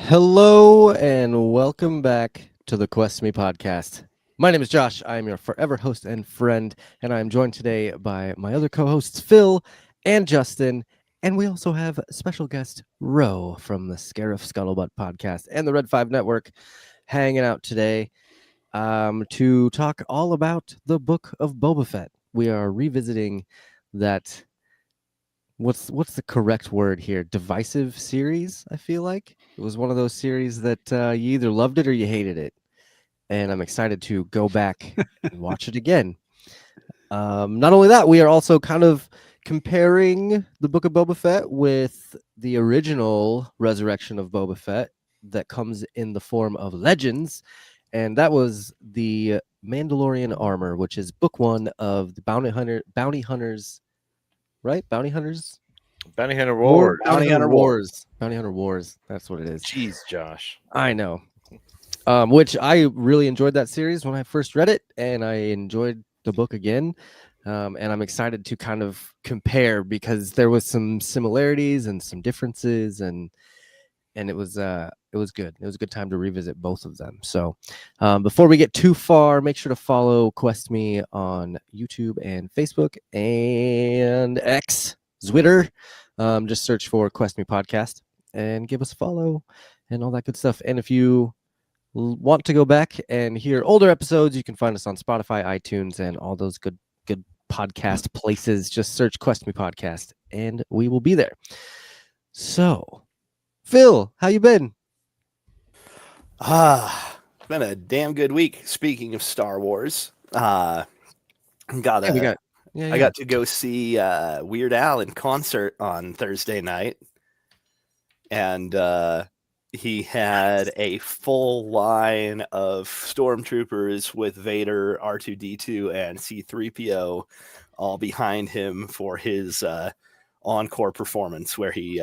Hello and welcome back to the Quest Me podcast. My name is Josh. I am your forever host and friend, and I am joined today by my other co-hosts Phil and Justin, and we also have special guest Ro from the Scarif Scuttlebutt podcast and the Red 5 Network hanging out today to talk all about the Book of Boba Fett. We are revisiting that. What's the correct word here? Divisive series, I feel like. It was one of those series that you either loved it or you hated it. And I'm excited to go back and watch it again. Not only that, we are also kind of comparing the Book of Boba Fett with the original Resurrection of Boba Fett that comes in the form of Legends. And that was the Mandalorian Armor, which is book one of the Bounty Hunters, right? Bounty Hunters? Bounty Hunter Wars. Bounty Hunter Wars. Bounty Hunter Wars. That's what it is. Jeez, Josh. I know. Which I really enjoyed that series when I first read it, and I enjoyed the book again. And I'm excited to kind of compare because there was some similarities and some differences, and it was good. It was a good time to revisit both of them. So before we get too far, make sure to follow Quest Me on YouTube and Facebook and X, Twitter. Just search for Quest Me Podcast and give us a follow and all that good stuff. And if you want to go back and hear older episodes, you can find us on Spotify, iTunes, and all those good podcast places. Just search Quest Me Podcast and we will be there. So, Phil, how you been? It's been a damn good week. Speaking of Star Wars, I got to go see Weird Al in concert on Thursday night, and he had a full line of stormtroopers with Vader, R2-D2, and C-3PO all behind him for his encore performance, where he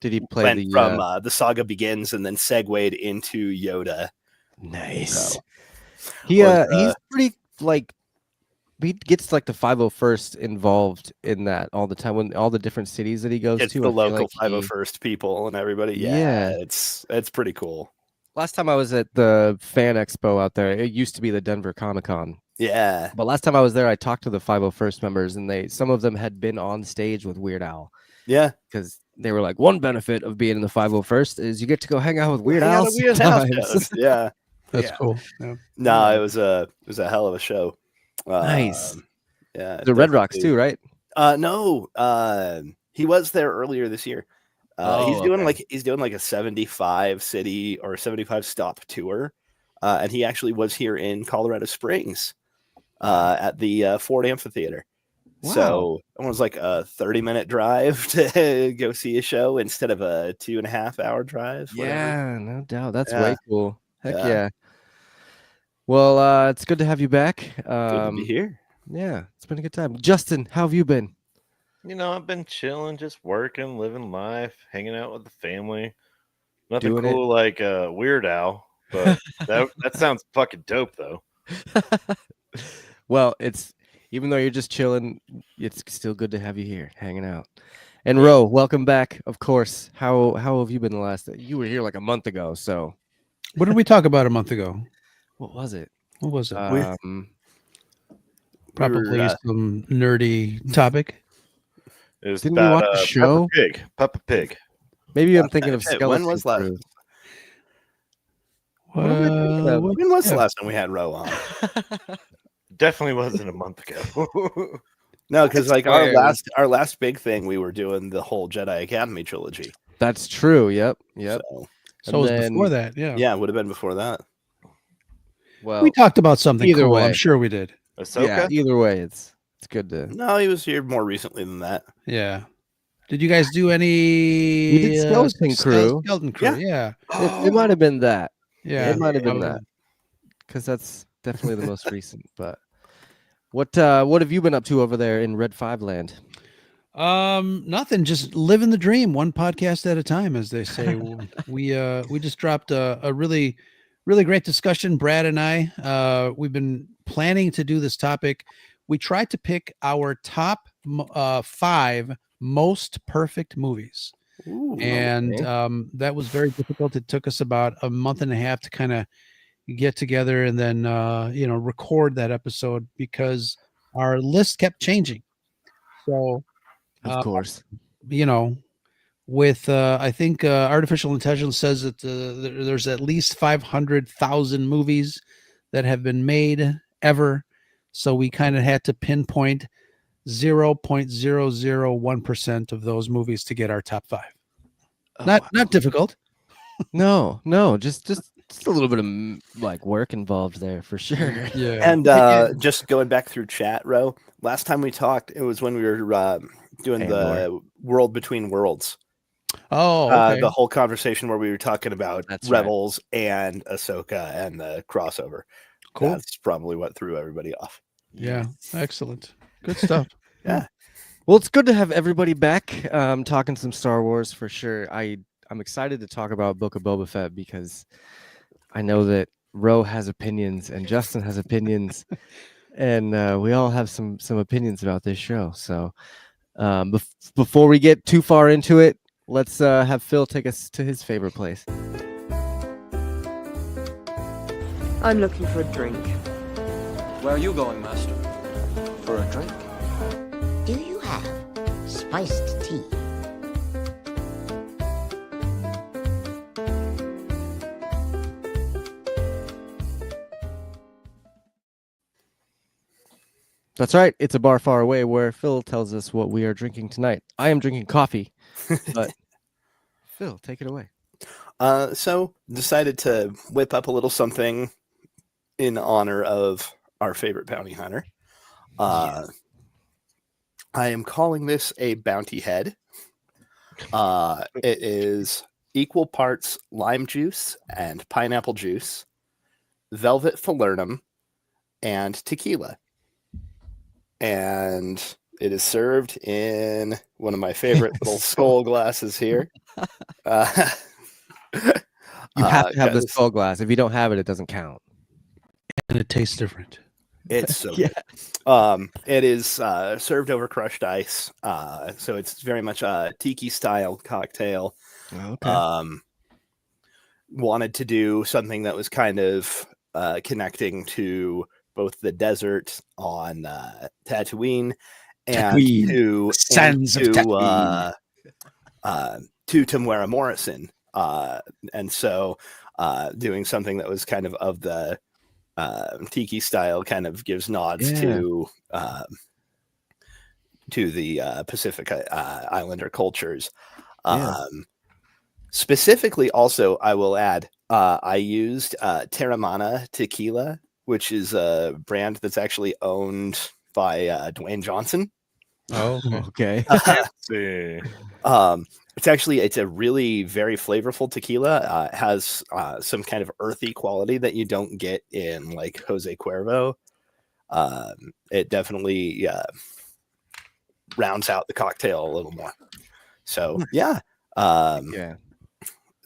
did he play went from the Saga Begins and then segued into Yoda. Nice. So, he's pretty like. He gets like the 501st involved in that all the time when all the different cities that he goes it's to. The local 501st people and everybody. Yeah, it's pretty cool. Last time I was at the Fan Expo out there, it used to be the Denver Comic-Con. Yeah. But last time I was there, I talked to the 501st members, and some of them had been on stage with Weird Al. Yeah. Because they were like, one benefit of being in the 501st is you get to go hang out with Weird Al sometimes. Yeah. That's cool. Yeah. No, it was a hell of a show. Nice. Yeah. The Red Rocks too, right? No. He was there earlier this year. He's doing like a 75 city or 75 stop tour. And he actually was here in Colorado Springs at the Ford Amphitheater. Wow. So it was like a 30-minute drive to go see a show instead of a 2.5 hour drive. Whatever. Yeah, no doubt. That's way cool. Heck yeah. Well, it's good to have you back. Good to be here. Yeah, it's been a good time. Justin, how have you been? You know, I've been chilling, just working, living life, hanging out with the family. Nothing Doing cool like Weird Al, but that sounds fucking dope, though. Well, even though you're just chilling, it's still good to have you here, hanging out. And Ro, welcome back. Of course. How have you been the last? You were here like a month ago, so. What did we talk about a month ago? What was it? Probably some nerdy topic. Didn't we watch a show? Peppa Pig. Maybe I'm thinking of Skeleton. When was last? When was the last time we had Ro on? Definitely wasn't a month ago. No, because like our last big thing, we were doing the whole Jedi Academy trilogy. That's true. Yep. So it was before that. Yeah, it would have been before that. Well, we talked about something either cool. way. I'm sure we did. Ahsoka? Yeah, either way, it's good to. No, he was here more recently than that. Yeah. Did you guys do any? We did Skeleton Crew. Skeleton Crew. Yeah. It might have been that. Yeah, it might have been that. Because that's definitely the most recent. But what have you been up to over there in Red 5 land? Nothing. Just living the dream, one podcast at a time, as they say. We just dropped a really great discussion. Brad and I, we've been planning to do this topic. We tried to pick our top 5 most perfect movies. Ooh, and that was very difficult. It took us about a month and a half to kind of get together and then record that episode because our list kept changing. So Of course. With I think artificial intelligence says that there's at least 500,000 movies that have been made ever. So we kind of had to pinpoint 0.001% of those movies to get our top 5. Not difficult. No, just a little bit of like work involved there for sure. Yeah. And just going back through chat, Ro, last time we talked, it was when we were doing the World Between Worlds. Oh, okay. The whole conversation where we were talking about That's Rebels and Ahsoka and the crossover. Cool. That's probably what threw everybody off. Yeah, excellent. Good stuff. Yeah. Well, it's good to have everybody back talking some Star Wars for sure. I'm excited to talk about Book of Boba Fett because I know that Ro has opinions and Justin has opinions, and we all have some opinions about this show. So before we get too far into it, let's have Phil take us to his favorite place. I'm looking for a drink. Where are you going, Master? For a drink? Do you have spiced tea? That's right. It's a bar far away where Phil tells us what we are drinking tonight. I am drinking coffee, but Phil, take it away. So decided to whip up a little something in honor of our favorite bounty hunter. I am calling this a bounty head. It is equal parts lime juice and pineapple juice, velvet falernum, and tequila. And it is served in one of my favorite little skull glasses here. You have to have the skull glass. If you don't have it, it doesn't count. And it tastes different. It's so Yeah. good. It is served over crushed ice. So it's very much a tiki style cocktail. Okay. Wanted to do something that was kind of connecting to both the desert on Tatooine and to Tamara Morrison. And so doing something that was kind of the tiki style kind of gives nods to the Pacific Islander cultures. Specifically, also, I will add, I used Terramana Tequila, which is a brand that's actually owned by Dwayne Johnson. Oh, okay. It's a really very flavorful tequila. It has some kind of earthy quality that you don't get in like Jose Cuervo. It definitely rounds out the cocktail a little more. So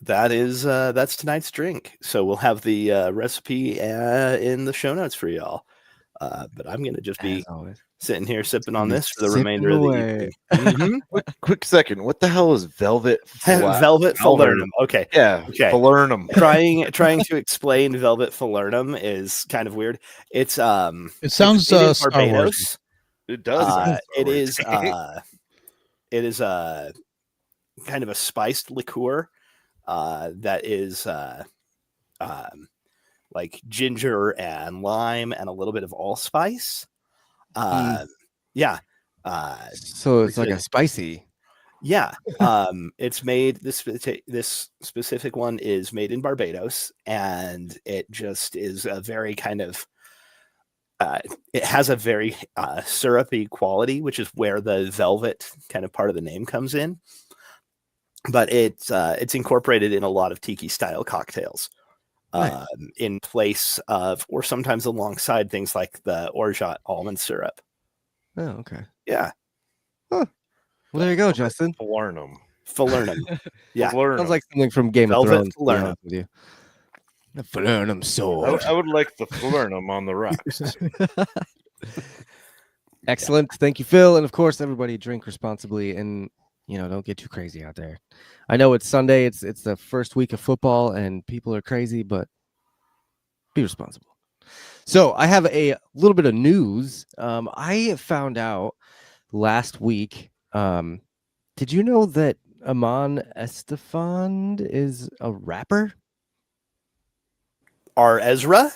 that's tonight's drink. So we'll have the recipe in the show notes for y'all. But I'm gonna just be sitting here sipping on this for the remainder of the evening. Quick second. What the hell is velvet? Velvet falernum. Okay. Yeah. Okay. Falernum. trying to explain velvet falernum is kind of weird. It's it sounds Star Barbados. Wars. It does. It is kind of a spiced liqueur that is like ginger and lime and a little bit of allspice. So it's like a spicy. Yeah. It's made this specific one is made in Barbados, and it just is a very kind of it has a very syrupy quality, which is where the velvet kind of part of the name comes in. But it's incorporated in a lot of tiki style cocktails. Nice. In place of, or sometimes alongside things like the orgeat almond syrup. Oh, okay. Yeah. Huh. Well, there you go, Justin. Falernum. Yeah. Falernum. Sounds like something from Game of Velvet Thrones. falernum. With you. The falernum sword. I would like the falernum on the rocks. Excellent. Thank you, Phil. And of course, everybody drink responsibly. And don't get too crazy out there. I know it's Sunday. It's the first week of football, and people are crazy, but be responsible. So I have a little bit of news. I found out last week. Did you know that Amon Estefan is a rapper? Our Ezra?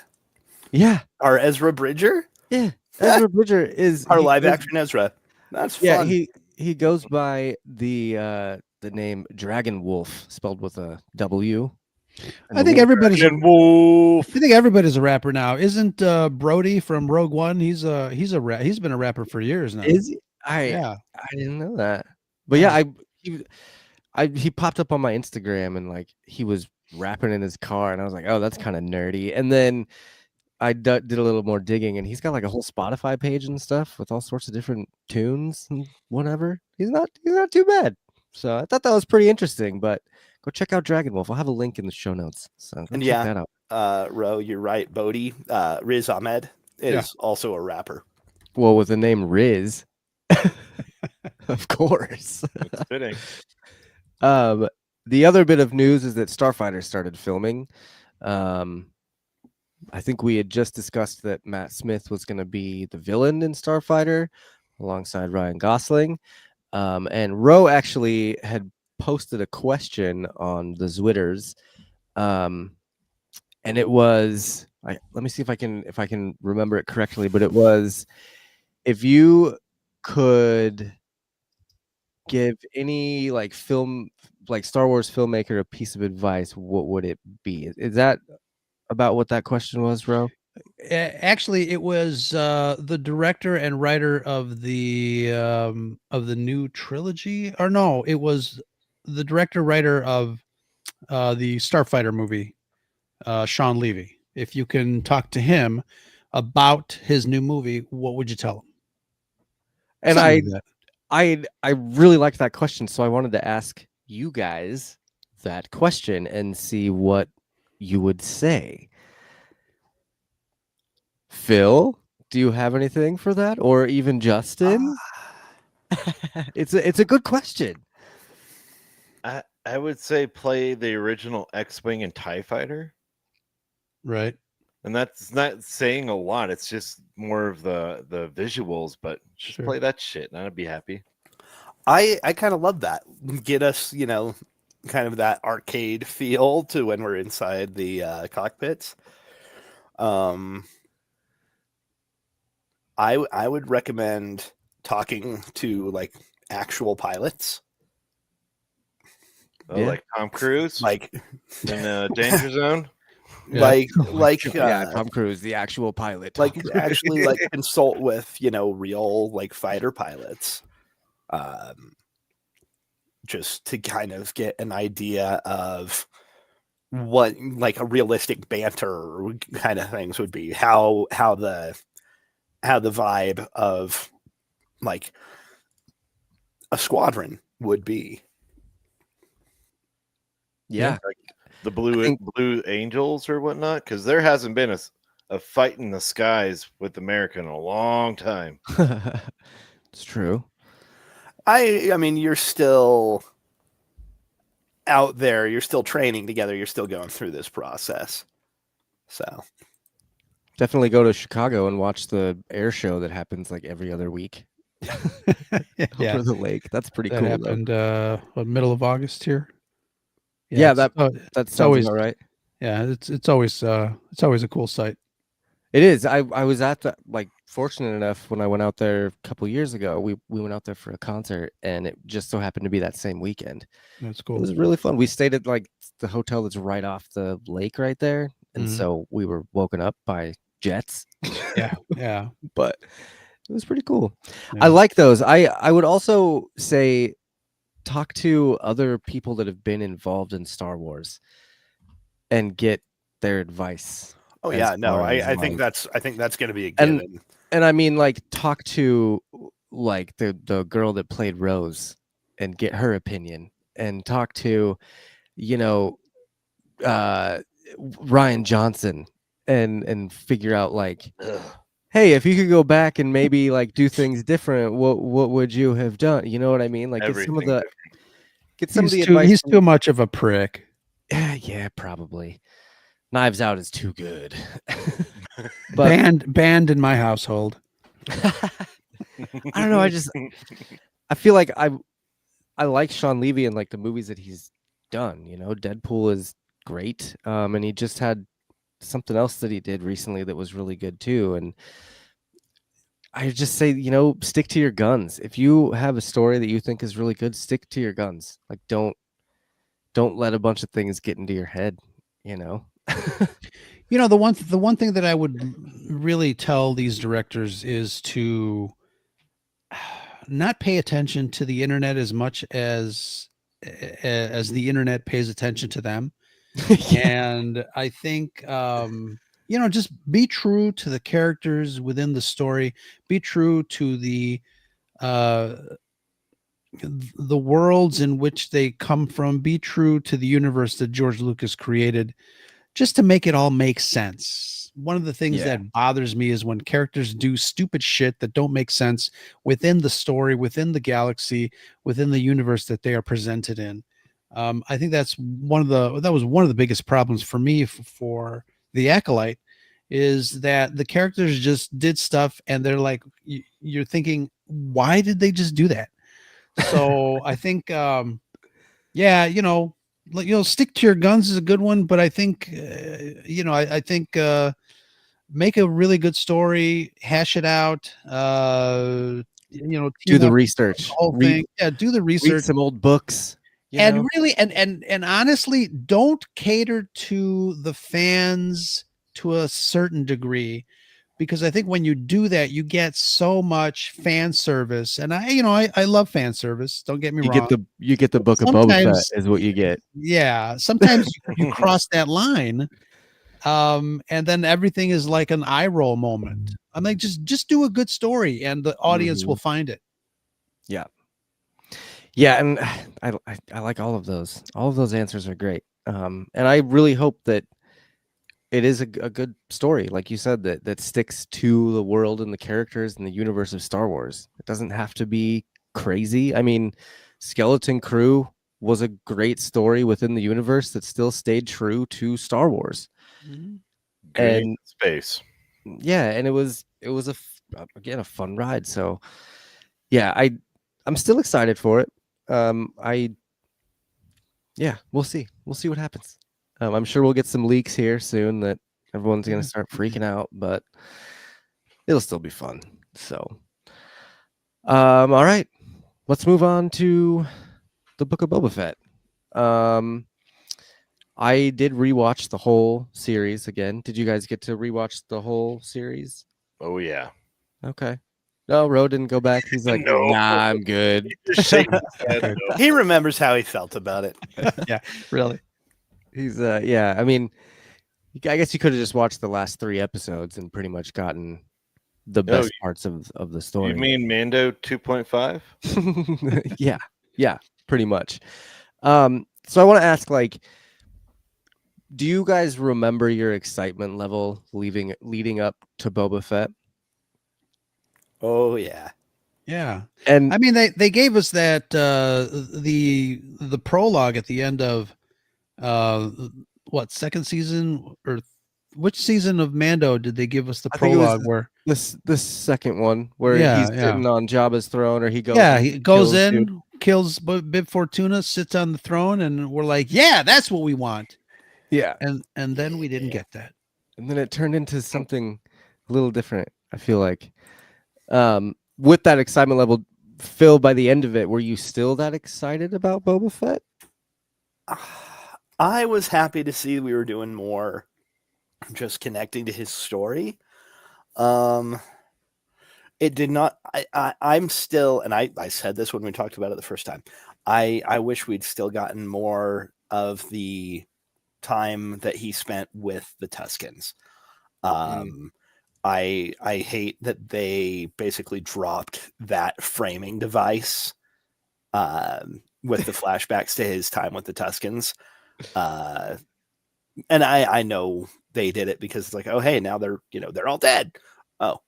Yeah. Our Ezra Bridger? Yeah. Ezra Bridger is our live action Ezra. That's fun. Yeah, he goes by the name Dragon Wolf, spelled with a W. I think everybody's Wolf. I think everybody's a rapper now. Isn't Brody from Rogue One? He's he's been a rapper for years now. Is he? Yeah. I didn't know that. But yeah, he popped up on my Instagram and like he was rapping in his car and I was like, oh, that's kind of nerdy. And then I did a little more digging and he's got like a whole Spotify page and stuff with all sorts of different tunes and whatever. He's not too bad. So I thought that was pretty interesting. But go check out Dragon Wolf. I'll have a link in the show notes. So go check that out. Ro, you're right. Bodhi, Riz Ahmed is also a rapper. Well, with the name Riz, of course. It's fitting. The other bit of news is that Starfighter started filming. I think we had just discussed that Matt Smith was going to be the villain in Starfighter alongside Ryan Gosling. And Ro actually had posted a question on the Zwitters. And it was, let me see if I can remember it correctly, but it was, if you could give any like Star Wars filmmaker a piece of advice, what would it be? Is that about what that question was, Ro? Actually, it was the director and writer of the new trilogy. Or no, it was the director writer of the Starfighter movie, Sean Levy. If you can talk to him about his new movie, what would you tell him? And I really liked that question, so I wanted to ask you guys that question and see what you would say. Phil, do you have anything for that, or even Justin? It's a good question. I would say play the original X-Wing and TIE Fighter. Right. And that's not saying a lot. It's just more of the visuals, but just play that shit and I'd be happy. I kind of love that. Get us, kind of that arcade feel to when we're inside the cockpits. I would recommend talking to like actual pilots. Oh, like Tom Cruise, like in Danger Zone. Like Tom Cruise, the actual pilot. Like actually like consult with, real like fighter pilots. Just to kind of get an idea of what like a realistic banter kind of things would be, how the vibe of like a squadron would be. Yeah, like the Blue Angels or whatnot, because there hasn't been a fight in the skies with America in a long time. It's true. I mean, you're still out there. You're still training together. You're still going through this process. So definitely go to Chicago and watch the air show that happens like every other week. Over the lake. That's pretty cool. Happened middle of August here. Yeah, that sounds always all right. Yeah, it's always a cool sight. It is. I was at fortunate enough when I went out there a couple years ago. We went out there for a concert, and it just so happened to be that same weekend. That's cool. It was really fun. We stayed at like the hotel that's right off the lake right there, and so we were woken up by jets. Yeah. But it was pretty cool. Yeah. I like those. I would also say talk to other people that have been involved in Star Wars and get their advice. Oh yeah, no, I think that's going to be a given. And I mean, like, talk to like the girl that played Rose and get her opinion, and talk to, Ryan Johnson and figure out like, hey, if you could go back and maybe like do things different, what would you have done? You know what I mean? Like, get some of the get some of the advice. He's too much of a prick. Yeah, probably. Knives Out is too good. But banned in my household. I don't know. I feel like I like Sean Levy and like the movies that he's done. You know, Deadpool is great, and he just had something else that he did recently that was really good too. And I just say, you know, stick to your guns. If you have a story that you think is really good, stick to your guns. Like don't let a bunch of things get into your head. You know. You know, the one thing that I would really tell these directors is to not pay attention to the internet as much as the internet pays attention to them. And I think you know, just be true to the characters within the story, be true to the worlds in which they come from, be true to the universe that George Lucas created, just to make it all make sense. One of the things that bothers me is when characters do stupid shit that don't make sense within the story, within the galaxy, within the universe that they are presented in. I think that was one of the biggest problems for me for The Acolyte, is that the characters just did stuff and they're like, you're thinking, why did they just do that? So I think, yeah, you know, stick to your guns is a good one, but I think, you know, I think make a really good story, hash it out, you know, do the research, the whole thing. Yeah, do the research, read some old books, and really, and honestly, don't cater to the fans to a certain degree, because I think when you do that, you get so much fan service. And I love fan service. Don't get me wrong. You get the Book of Boba Fett is what you get. Yeah. Sometimes you cross that line. And then everything is like an eye roll moment. I'm like, just do a good story and the audience will find it. Yeah. Yeah. And I like all of those. All of those answers are great. And I really hope that it is a good story, like you said, that sticks to the world and the characters and the universe of Star Wars. It doesn't have to be crazy. I mean, Skeleton Crew was a great story within the universe that still stayed true to Star Wars. And space. Yeah, and it was again a fun ride. So yeah, I'm still excited for it. We'll see what happens. I'm sure we'll get some leaks here soon that everyone's going to start freaking out, but it'll still be fun. So, all right, let's move on to the Book of Boba Fett. I did rewatch the whole series again. Did you guys get to rewatch the whole series? Oh yeah. Okay. No, Ro didn't go back. He's like, No. nah, I'm good. He remembers how he felt about it. Yeah, really. He's yeah, I mean, I guess you could have just watched the last 3 episodes and pretty much gotten the best parts of the story. You mean Mando 2.5? Yeah, pretty much. So I want to ask, like, do you guys remember your excitement level leading up to Boba Fett? Oh yeah. Yeah. And I mean, they gave us that the prologue at the end of what, second season, or which season of Mando did they give us the prologue where the second one where he's sitting on Jabba's throne, or he goes he goes in, kills Bib Fortuna, sits on the throne, and we're like, yeah, that's what we want. Yeah. And then we didn't get that. And then it turned into something a little different, I feel like. With that excitement level, Phil, by the end of it, were you still that excited about Boba Fett? I was happy to see we were doing more just connecting to his story. It did not. I'm still, and I said this when we talked about it the first time. I wish we'd still gotten more of the time that he spent with the Tuskens. I hate that they basically dropped that framing device with the flashbacks to his time with the Tuskens. And I know they did it because it's like, oh, hey, now they're all dead. Oh,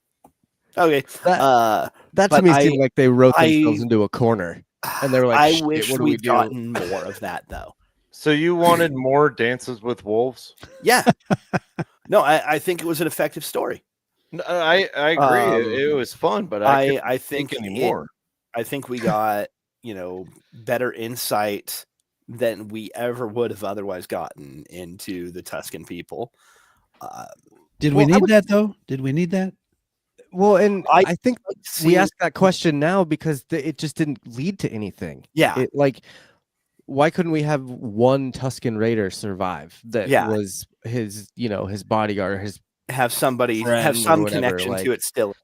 okay. That to me seemed like they wrote themselves into a corner. And they were like, I "Shit, wish what do we we'd do?" gotten more of that though. So you wanted more Dances with Wolves? Yeah. No, I think it was an effective story. No, I agree. It was fun, but I think think anymore. I think we got, better insight than we ever would have otherwise gotten into the Tuscan people. Did Well, we need that though? Did we need that? Well, and I I think we asked that question now because it just didn't lead to anything. Yeah. It why couldn't we have one Tuscan Raider survive that was his, his bodyguard, his have somebody friend have or some whatever, connection to it still.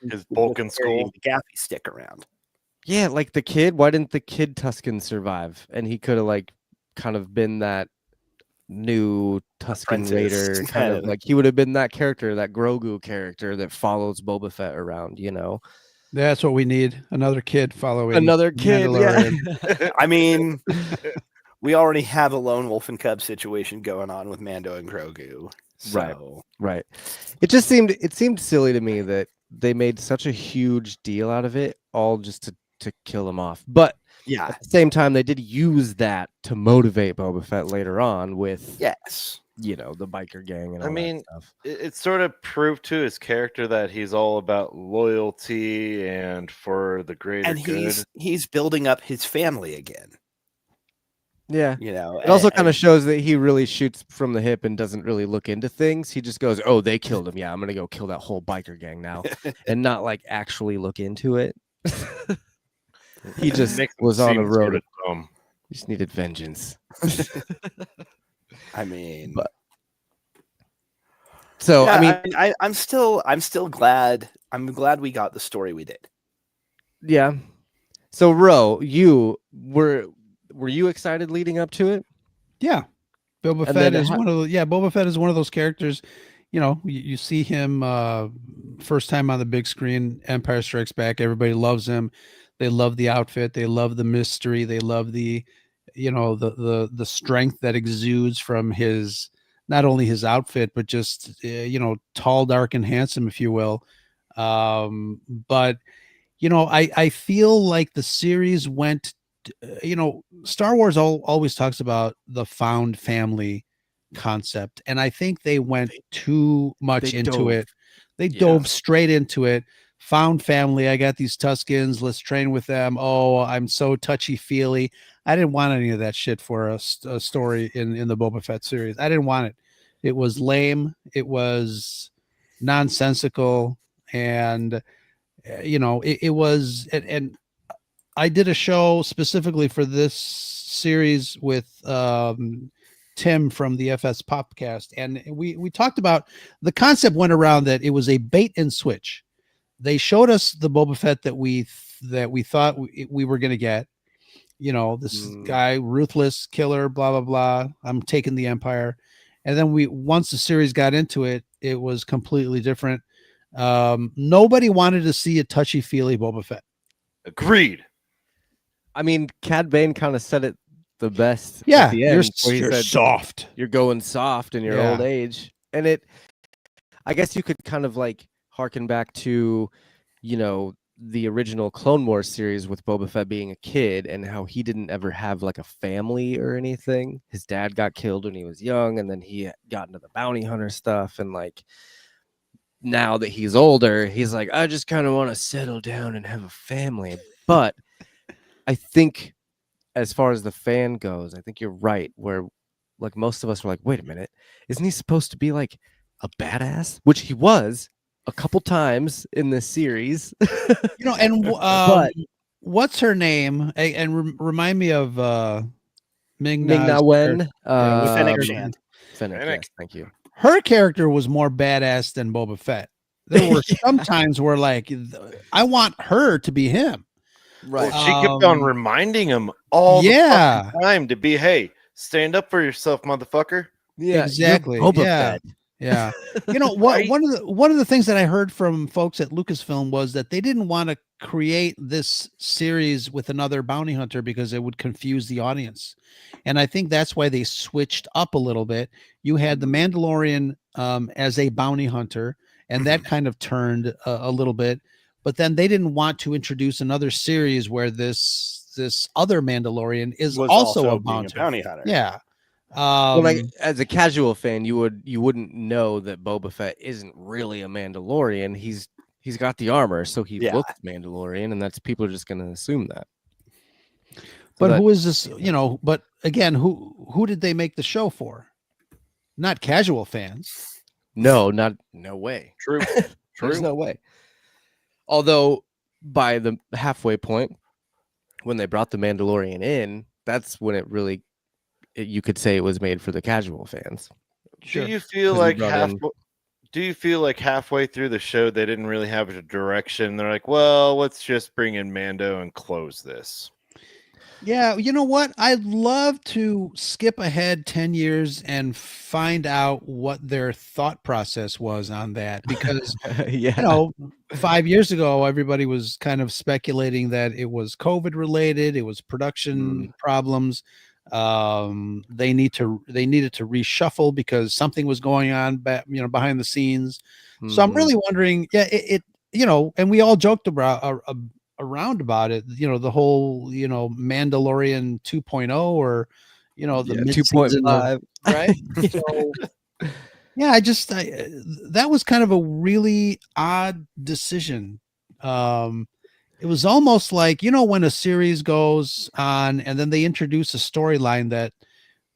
His Vulcan skull, the gaffy stick around. Yeah, like the kid. Why didn't the kid Tuscan survive? And he could have kind of been that new Tuscan Apprentice, Raider, kind of like he would have been that character, that Grogu character that follows Boba Fett around. That's what we need. Another kid following Another kid. Yeah. I mean, we already have a lone wolf and cub situation going on with Mando and Grogu. So. Right. It seemed silly to me that they made such a huge deal out of it, all just to kill him off. But yeah, at the same time, they did use that to motivate Boba Fett later on with the biker gang and all that stuff. It sort of proved to his character that he's all about loyalty and for the greater good. He's building up his family again. Yeah. It also kind of shows that he really shoots from the hip and doesn't really look into things. He just goes, "Oh, they killed him. Yeah, I'm going to go kill that whole biker gang now." And not actually look into it. He just was on a road. He just needed vengeance. I mean, I'm still glad. I'm glad we got the story we did. Yeah. So, Ro, were you excited leading up to it? Yeah. Boba Fett is Boba Fett is one of those characters, you see him first time on the big screen, Empire Strikes Back, everybody loves him. They love the outfit, they love the mystery, they love the the strength that exudes from his, not only his outfit, but just tall, dark, and handsome, if you will. But I feel like the series went, Star Wars always talks about the found family concept, and I think they went too much into it. They dove straight into it. Found family. I got these Tuscans. Let's train with them. Oh, I'm so touchy feely. I didn't want any of that shit for a story in the Boba Fett series. I didn't want it. It was lame. It was nonsensical, and it was. And I did a show specifically for this series with Tim from the FS Popcast, and we talked about the concept. Went around that it was a bait and switch. They showed us the Boba Fett that we thought we were going to get. This guy, ruthless killer, blah blah blah. I'm taking the Empire, and then once the series got into it, it was completely different. Nobody wanted to see a touchy feely Boba Fett. Agreed. I mean, Cad Bane kind of said it the best. Yeah, at the end, you're soft. You're going soft in your old age, and I guess you could kind of harken back to, the original Clone Wars series with Boba Fett being a kid and how he didn't ever have a family or anything. His dad got killed when he was young, and then he got into the bounty hunter stuff, and now that he's older, he's like, I just kind of want to settle down and have a family. But I think as far as the fan goes, I think you're right, where most of us were like, wait a minute, isn't he supposed to be a badass? Which he was a couple times in this series. And but what's her name? And remind me of Ming-Na Wen. Fennec Shand. Fennec, yes, thank you. Her character was more badass than Boba Fett. There were some times where I want her to be him. Right. Well, she kept on reminding him all the time to be, hey, stand up for yourself, motherfucker. Yeah, exactly. Boba Fett. Yeah. What one of the things that I heard from folks at Lucasfilm was that they didn't want to create this series with another bounty hunter because it would confuse the audience. And I think that's why they switched up a little bit. You had the Mandalorian as a bounty hunter, and that kind of turned a little bit. But then they didn't want to introduce another series where this this other Mandalorian is Was also a being a bounty hunter. Yeah. Well, like, as a casual fan, you wouldn't know that Boba Fett isn't really a Mandalorian. He's got the armor, so he looks Mandalorian, and that's people are just going to assume that. So but who is this? You know, but again, who did they make the show for? Not casual fans. No way. True. There's no way. Although by the halfway point, when they brought the Mandalorian in, that's when it really, you could say it was made for the casual fans. Sure. Do you feel like halfway through the show they didn't really have a direction? They're like, well, let's just bring in Mando and close this. Yeah, you know what? I'd love to skip ahead 10 years and find out what their thought process was on that, because you know, 5 years ago everybody was kind of speculating that it was COVID related, it was production problems. They needed to reshuffle because something was going on behind the scenes. So I'm really wondering, it you know, and we all joked about around about it, you know, the whole, you know, Mandalorian 2.0 or, you know, the 2.5, right? So, yeah, that was kind of a really odd decision. It was almost like, you know, when a series goes on and then they introduce a storyline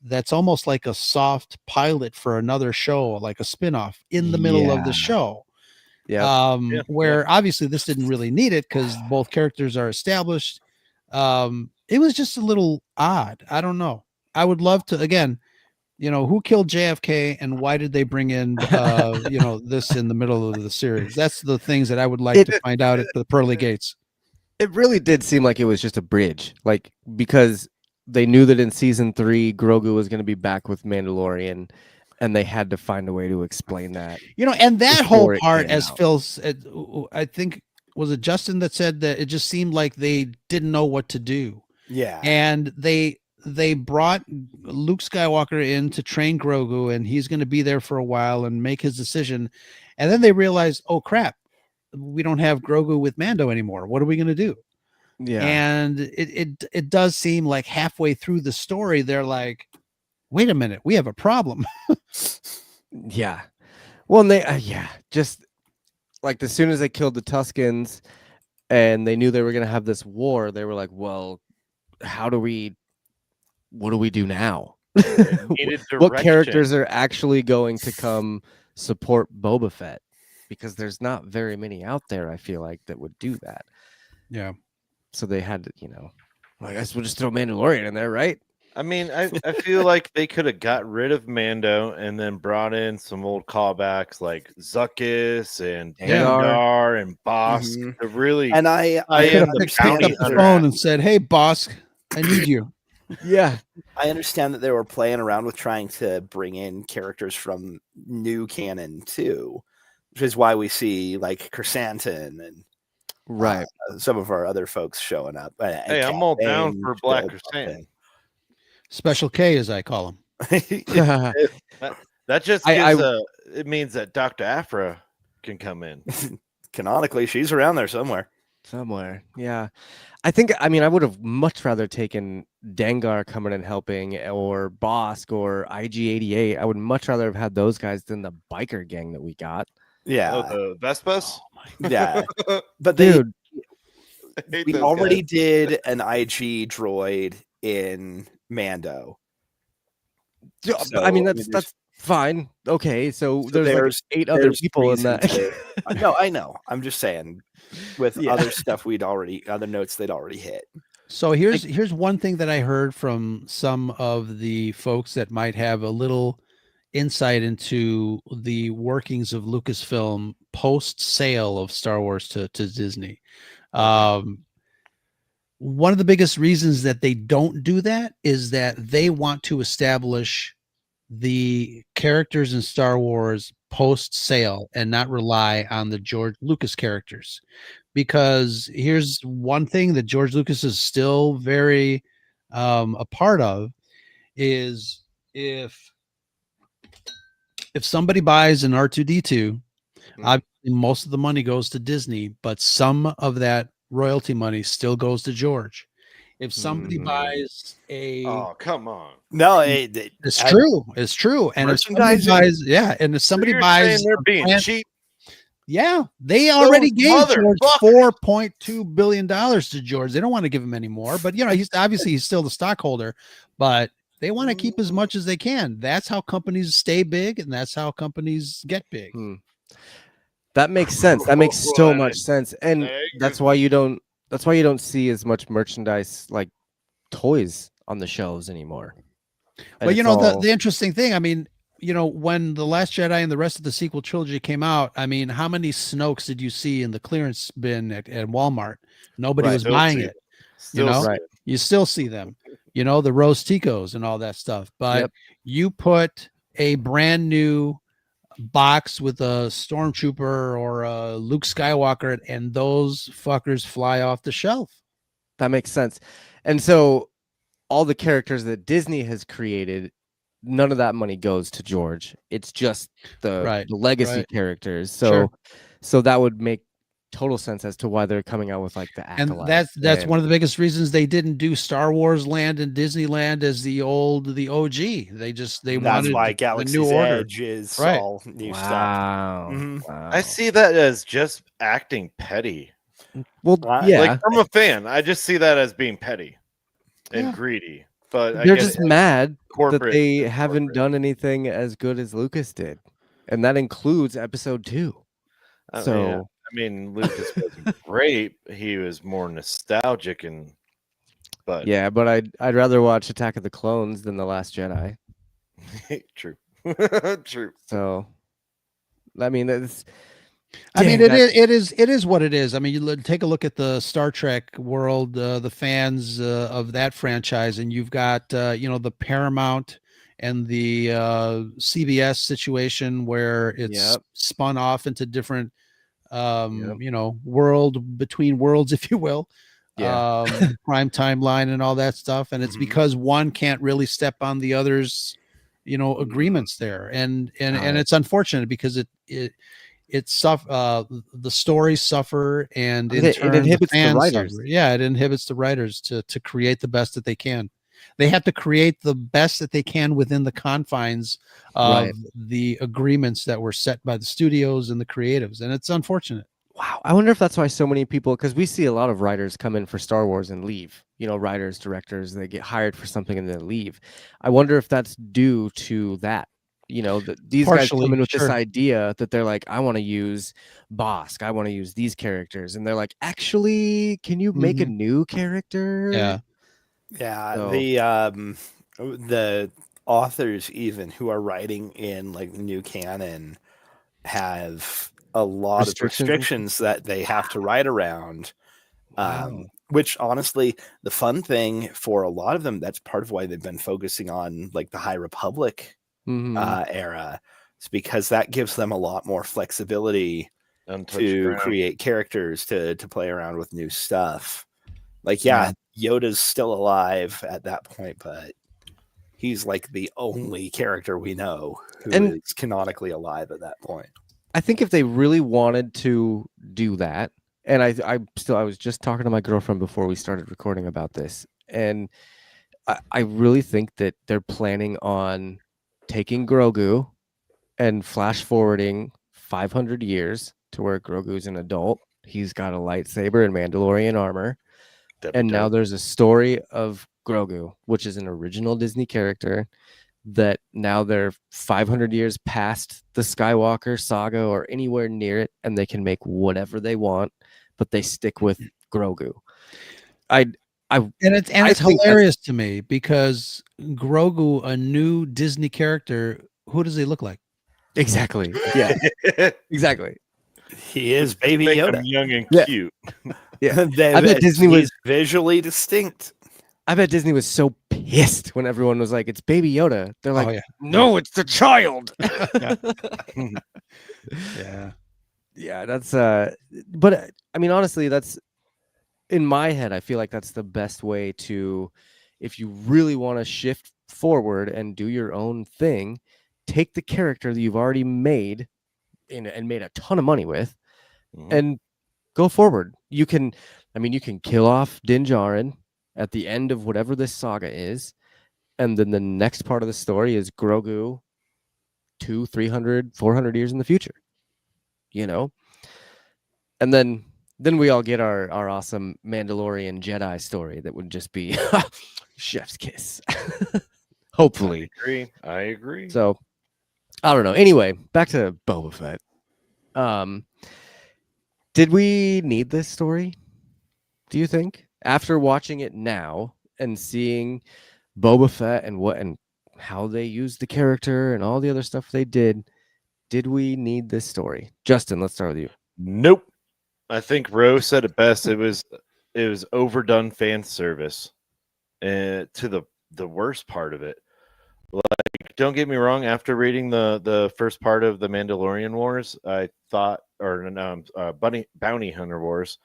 that's almost like a soft pilot for another show, like a spinoff in the middle of the show. Where obviously this didn't really need it because both characters are established. It was just a little odd. I don't know. I would love to, again, you know, who killed JFK and why did they bring in, you know, this in the middle of the series? That's the things that I would like to find out at the pearly gates. It really did seem like it was just a bridge, like, because they knew that in season 3, Grogu was going to be back with Mandalorian, and they had to find a way to explain that. You know, and that whole part, as Phil said, I think, was it Justin that said that it just seemed like they didn't know what to do. Yeah. And they brought Luke Skywalker in to train Grogu, and he's going to be there for a while and make his decision. And then they realized, oh, crap, we don't have Grogu with Mando anymore. What are we going to do? Yeah. And it does seem like halfway through the story, they're like, wait a minute, we have a problem. Yeah. Well, and they, just like as soon as they killed the Tuskens and they knew they were going to have this war, they were like, well, what do we do now? What characters are actually going to come support Boba Fett? Because there's not very many out there, I feel like, that would do that. Yeah. So they had to, you know, I guess we'll just throw Mandalorian in there, right? I mean, I feel like they could have got rid of Mando and then brought in some old callbacks like Zuckuss and Dengar and Bosk to really. And I could have picked up the phone and said, "Hey, Bosk, I need you." Yeah, I understand that they were playing around with trying to bring in characters from new canon too, which is why we see like Chrysanthemum and some of our other folks showing up. Hey, I'm all down for Black Chrysanthemum. Special K, as I call him. That just gives it means that Dr. Aphra can come in. Canonically, she's around there somewhere. Yeah. I mean, I would have much rather taken Dengar coming and helping, or Bosk, or IG-88. I would much rather have had those guys than the biker gang that we got. Yeah. The Vespas? Yeah. But dude, we already did an IG droid in Mando. So, I mean, that's fine. Okay, so there's like 8 other people in that. No, I know. I'm just saying, with other stuff other notes they'd already hit. So here's one thing that I heard from some of the folks that might have a little insight into the workings of Lucasfilm post sale of Star Wars to Disney. One of the biggest reasons that they don't do that is that they want to establish the characters in Star Wars post sale and not rely on the George Lucas characters. Because here's one thing that George Lucas is still very a part of, is if somebody buys an R2-D2, obviously most of the money goes to Disney, but some of that royalty money still goes to George. If somebody buys oh, come on. No, it's true. It's true. And if somebody buys, and if somebody buys, they're being cheap. Yeah, they already gave George $4.2 billion to George. They don't want to give him any more, but he's still the stockholder, but they want to keep as much as they can. That's how companies stay big, and that's how companies get big. That makes sense. That makes so much sense, and that's why you don't see as much merchandise like toys on the shelves anymore. But the interesting thing, I mean, when The Last Jedi and the rest of the sequel trilogy came out, I mean, how many Snokes did you see in the clearance bin at Walmart? Nobody was buying it. You still see them, the Rose Ticos and all that stuff. But you put a brand new box with a stormtrooper or a Luke Skywalker, and those fuckers fly off the shelf. That makes sense. And so all the characters that Disney has created, none of that money goes to George. It's just the legacy characters. So that would make total sense as to why they're coming out with like the Acolyte. And that's one of the biggest reasons they didn't do Star Wars Land and Disneyland as the OG. They wanted why Galaxy's the new order. Edge is all new stuff. Wow. I see that as just acting petty. Well, like I'm a fan. I just see that as being petty and greedy. But they're just mad that they haven't done anything as good as Lucas did, and that includes Episode 2. So I mean, Lucas wasn't great. He was more nostalgic, but I'd rather watch Attack of the Clones than The Last Jedi. True. True. So, I mean, it is what it is. I mean, you take a look at the Star Trek world, the fans of that franchise, and you've got the Paramount and the CBS situation where it's spun off into different world between worlds, if you will, prime timeline and all that stuff. And it's because one can't really step on the other's agreements there, and it's unfortunate because the stories suffer, and in turn, it inhibits the fans the writers. suffer. It inhibits the writers to create the best that they can. They have to create the best that they can within the confines of the agreements that were set by the studios and the creatives, and it's unfortunate. Wow, I wonder if that's why so many people, because we see a lot of writers come in for Star Wars and leave. Writers, directors, they get hired for something and then leave. I wonder if that's due to that. These guys come in with this idea that they're like, I want to use Bosk, I want to use these characters, and they're like, actually, can you make a new character? The authors even who are writing in like the new canon have a lot of restrictions that they have to write around. Which honestly, the fun thing for a lot of them, that's part of why they've been focusing on like the High Republic era. It's because that gives them a lot more flexibility to create characters, to play around with new stuff. Like, Yoda's still alive at that point, but he's like the only character we know who is canonically alive at that point. I think if they really wanted to do that, and I was just talking to my girlfriend before we started recording about this, and I really think that they're planning on taking Grogu and flash forwarding 500 years to where Grogu's an adult. He's got a lightsaber and Mandalorian armor. Now there's a story of Grogu, which is an original Disney character that now they're 500 years past the Skywalker saga or anywhere near it, and they can make whatever they want, but they stick with Grogu. It's hilarious to me because Grogu, a new Disney character, who does he look like? Exactly. Yeah. Exactly. He is Baby Yoda, young and cute. Yeah, I bet Disney was visually distinct. I bet Disney was so pissed when everyone was like, "It's Baby Yoda." They're like, "No, it's the child." Yeah. That's But I mean, honestly, that's in my head. I feel like that's the best way to, if you really want to shift forward and do your own thing, take the character that you've already made and made a ton of money with, and go forward. You can kill off Din Djarin at the end of whatever this saga is, and then the next part of the story is Grogu 200, 300, 400 years in the future, you know? And then we all get our awesome Mandalorian Jedi story that would just be chef's kiss. Hopefully. I agree. So I don't know. Anyway, back to Boba Fett. Did we need this story? Do you think? After watching it now and seeing Boba Fett and how they used the character and all the other stuff they did we need this story? Justin, let's start with you. Nope. I think Rose said it best. It was overdone fan service, and to the worst part of it. Like, don't get me wrong. After reading the first part of the Mandalorian Wars, I thought, Bounty Hunter Wars,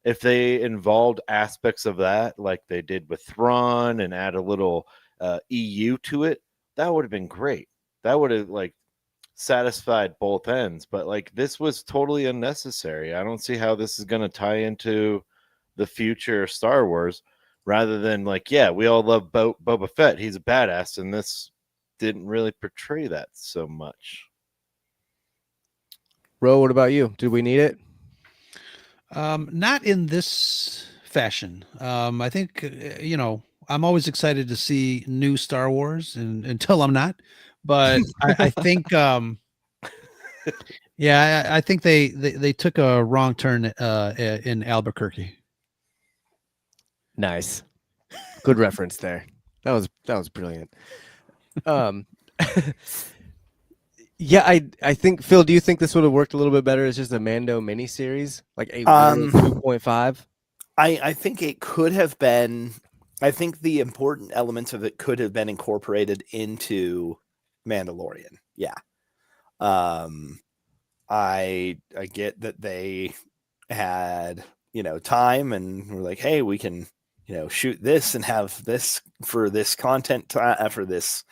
if they involved aspects of that, like they did with Thrawn, and add a little EU to it, that would have been great. That would have satisfied both ends. But this was totally unnecessary. I don't see how this is going to tie into the future of Star Wars. Rather than we all love Boba Fett. He's a badass, and this didn't really portray that so much. Ro, what about you? Did we need it? Not in this fashion. I think, I'm always excited to see new Star Wars until I'm not, but I think, I think they took a wrong turn in Albuquerque. Nice. Good reference there. That was brilliant. Yeah, I think, Phil, do you think this would have worked a little bit better as just a Mando miniseries, like a 2.5? I think it could have been. I think the important elements of it could have been incorporated into Mandalorian. Yeah. I get that they had time and were like, hey, we can shoot this and have this for this content for this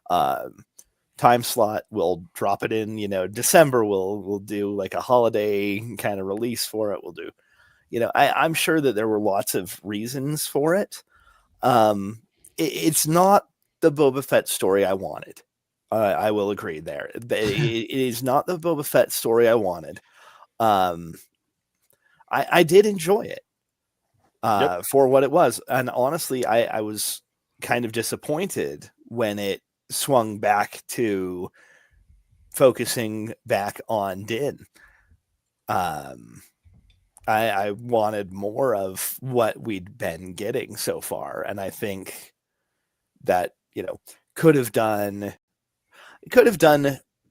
time slot. We'll drop it in December. We'll do like a holiday kind of release for it. We'll do I'm sure that there were lots of reasons for it. It's not the Boba Fett story I wanted. I will agree there. It is not the Boba Fett story I wanted. I did enjoy it for what it was. And honestly, I was kind of disappointed when it swung back to focusing back on Din. I wanted more of what we'd been getting so far. And I think that, could have done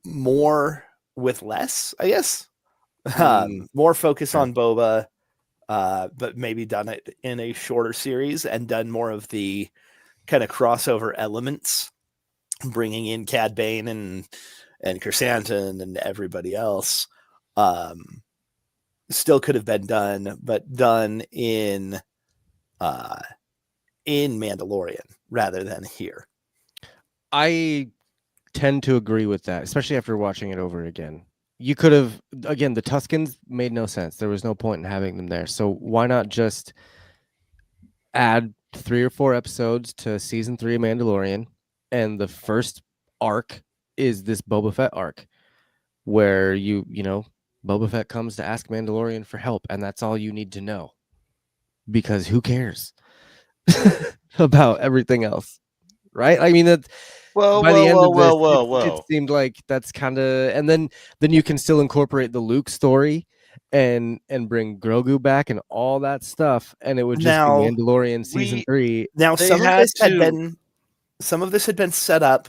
more with less, I guess. More focus on Boba, but maybe done it in a shorter series and done more of the kind of crossover elements, bringing in Cad Bane and Chrysanthemum and everybody else. Still could have been done, but done in Mandalorian rather than here. I tend to agree with that, especially after watching it over again. You could have, again, the Tuskens made no sense. There was no point in having them there. So why not just add 3 or 4 episodes to season 3 of Mandalorian, and the first arc is this Boba Fett arc, where Boba Fett comes to ask Mandalorian for help, and that's all you need to know, because who cares about everything else, right? I mean, that by the end of this, it seemed like that's kind of, and then you can still incorporate the Luke story and bring Grogu back and all that stuff, and it would just be Mandalorian season 3. Now some of this had been set up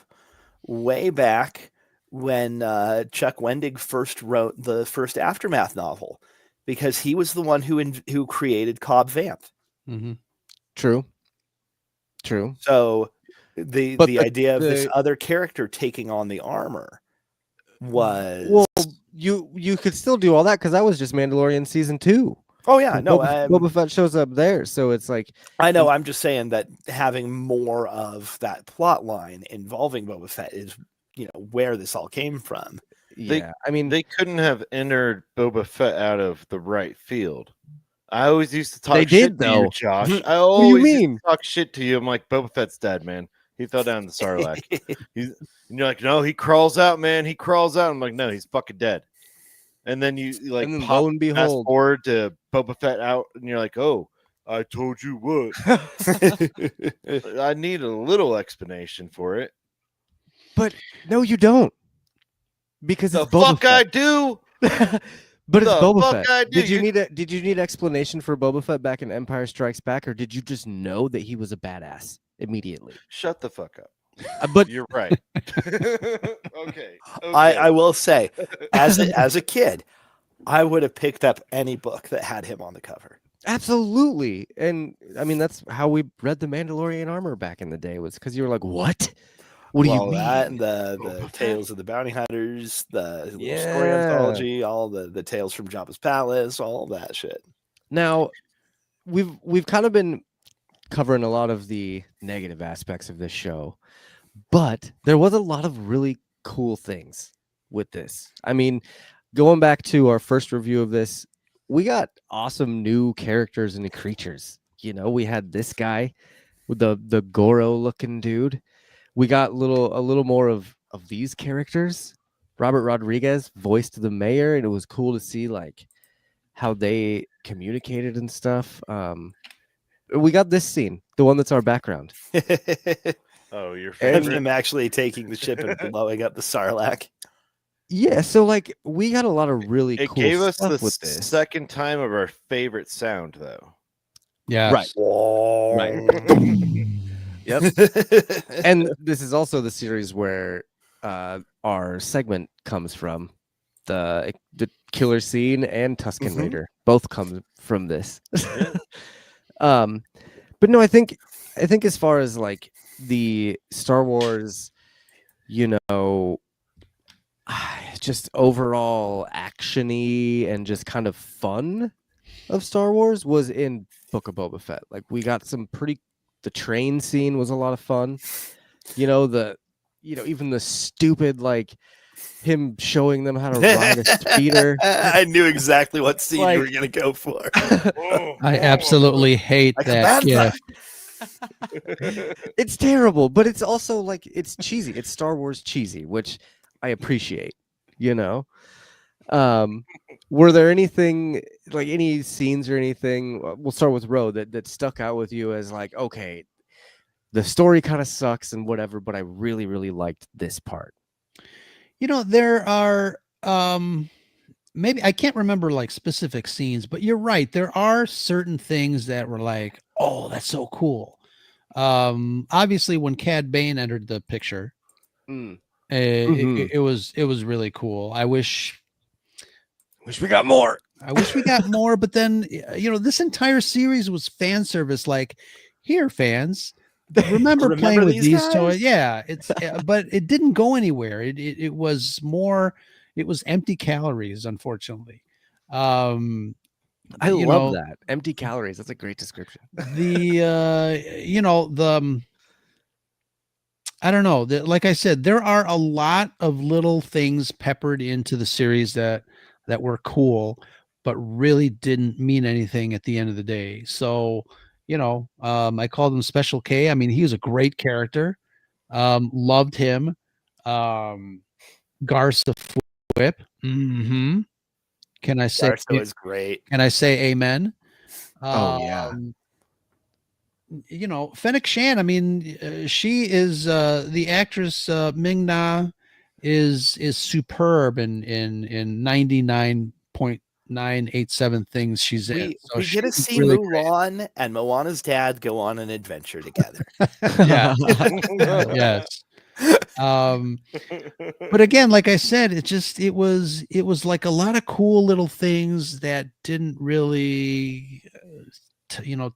way back when Chuck Wendig first wrote the first Aftermath novel, because he was the one who created Cobb Vanth. Mm-hmm. True. So the idea of this other character taking on the armor was you could still do all that, because that was just Mandalorian season 2. Oh yeah, no, Boba Fett shows up there, so it's like, I know. I'm just saying that having more of that plot line involving Boba Fett is where this all came from. Yeah, I mean, they couldn't have entered Boba Fett out of the right field. I always used to talk They shit did, to you, though. Josh. I What do you always used mean? to talk shit to you. I'm like, Boba Fett's dead, man. He fell down the Sarlacc. And you're like, no, he crawls out, man. He crawls out. I'm like, no, he's fucking dead. And then you like And then pop lo and fast behold, forward to Boba Fett out, and you're like, oh, I told you what. I need a little explanation for it. but no, you don't, because The it's Boba fuck I Fett. do. But it's The Boba fuck Fett. I do. Did you need explanation for Boba Fett back in Empire Strikes Back, or did you just know that he was a badass immediately? Shut the fuck up. But You're right. Okay. I will say, as a kid, I would have picked up any book that had him on the cover. absolutely, and I mean that's how we read the Mandalorian armor back in the day, was because you were like, "What? What do you mean?" That and the Tales of the Bounty Hunters, the little story Yeah. anthology, all the Tales from Jabba's Palace, all that shit. Now, we've kind of been covering a lot of the negative aspects of this show, but there was a lot of really cool things with this. I mean, going back to our first review of this, we got awesome new characters and creatures. You know, we had this guy with the Goro looking dude. We got a little more of these characters. Robert Rodriguez voiced the mayor, and it was cool to see like how they communicated and stuff. We got this scene, the one that's our background. Oh, your And favorite. him actually taking the ship and blowing up the Sarlacc. Yeah, so like we got a lot of really It cool gave us stuff the with this. second time of our favorite sound, though. Yeah. Right. Yep. And this is also the series where our segment comes from. The killer scene and Tusken Raider both come from this. But no, I think as far as like the Star Wars, you know, just overall actiony and just kind of fun of Star Wars was in Book of Boba Fett. Like we got some the train scene was a lot of fun. You know, even the stupid like him showing them how to ride a speeder. I knew exactly what scene Like- you were going to go for. I absolutely hate Like a that bad gift. It's terrible, but it's also like it's cheesy. It's Star Wars cheesy, which I appreciate, you know. Were there anything like any scenes or anything? We'll start with Ro that stuck out with you as like, okay, the story kind of sucks and whatever, but I really, really liked this part. You know, there are maybe I can't remember like specific scenes, but you're right. There are certain things that were like, oh, that's so cool. Obviously when Cad Bane entered the picture, it was really cool. I wish we got more. I wish we got more, but then you know, this entire series was fan service. Like, here, fans, remember playing with these toys? Yeah, it's but it didn't go anywhere. It was more. It was empty calories, unfortunately. I love that. Empty calories. That's a great description. I don't know. Like I said, there are a lot of little things peppered into the series that were cool, but really didn't mean anything at the end of the day. So, you know, I called him Special K. I mean, he was a great character. Loved him. Garza Whip. Mm-hmm. Can I say Garza was great. Can I say amen? Oh yeah. You know, Fennec Shan, I mean, she is the actress Ming Na is superb in 99.987 things she's in. So we get to see really Mulan and Moana's dad go on an adventure together. Yeah. Yes. But again, like I said, it was like a lot of cool little things that didn't really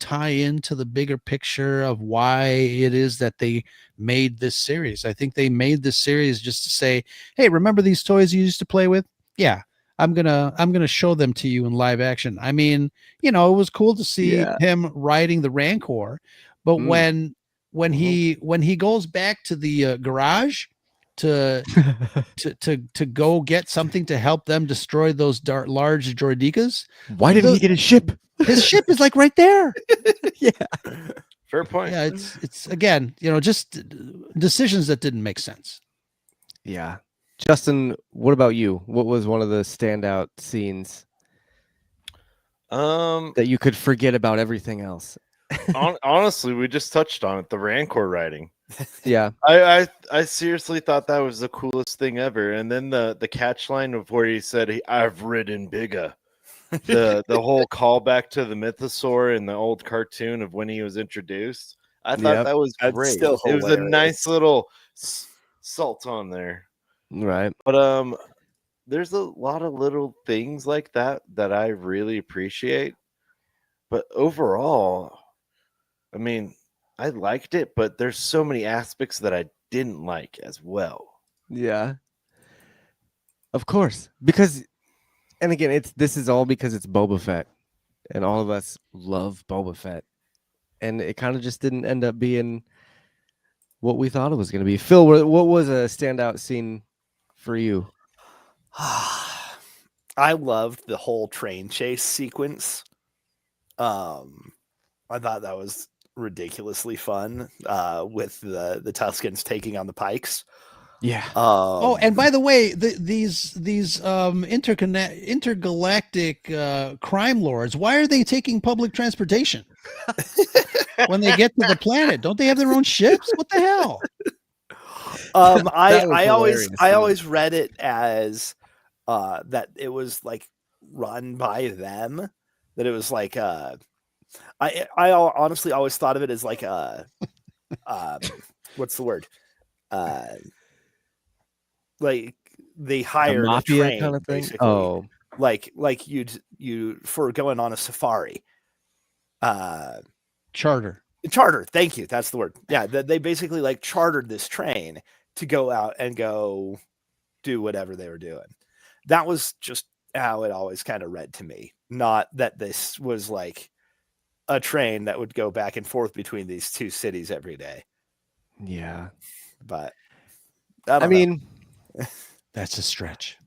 tie into the bigger picture of why it is that they made this series. I think they made this series just to say, hey, remember these toys you used to play with? Yeah, I'm gonna show them to you in live action. I mean, you know, it was cool to see him riding the Rancor, but when he goes back to the garage to to go get something to help them destroy those large droidekas. Why didn't he get his ship? His ship is like right there. Yeah. Fair point. Yeah, it's again, just decisions that didn't make sense. Yeah. Justin, what about you? What was one of the standout scenes that you could forget about everything else? Honestly, we just touched on it, the Rancor riding. Yeah. I seriously thought that was the coolest thing ever. And then the catch line of where he said, I've ridden bigger. The whole callback to the mythosaur in the old cartoon of when he was introduced. I thought that was That's great. still It was a hilarious. nice little salt on there. Right. But there's a lot of little things like that I really appreciate. But overall, I mean, I liked it, but there's so many aspects that I didn't like as well. Yeah. Of course. Because, and again, this is all because it's Boba Fett. And all of us love Boba Fett. And it kind of just didn't end up being what we thought it was going to be. Phil, what was a standout scene for you? I loved the whole train chase sequence. I thought that was ridiculously fun with the Tuskens taking on the Pikes. Yeah. And by the way, these intergalactic crime lords, why are they taking public transportation when they get to the planet? Don't they have their own ships? What the hell? I always read it as that it was like run by them. That it was like I honestly always thought of it as like what's the word? Like they hired a mafia train, kind of thing. basically. Oh, like you for going on a safari. Charter. Thank you. That's the word. Yeah, they basically like chartered this train to go out and go do whatever they were doing. That was just how it always kind of read to me. Not that this was like a train that would go back and forth between these two cities every day. yeah. But I mean, that's a stretch.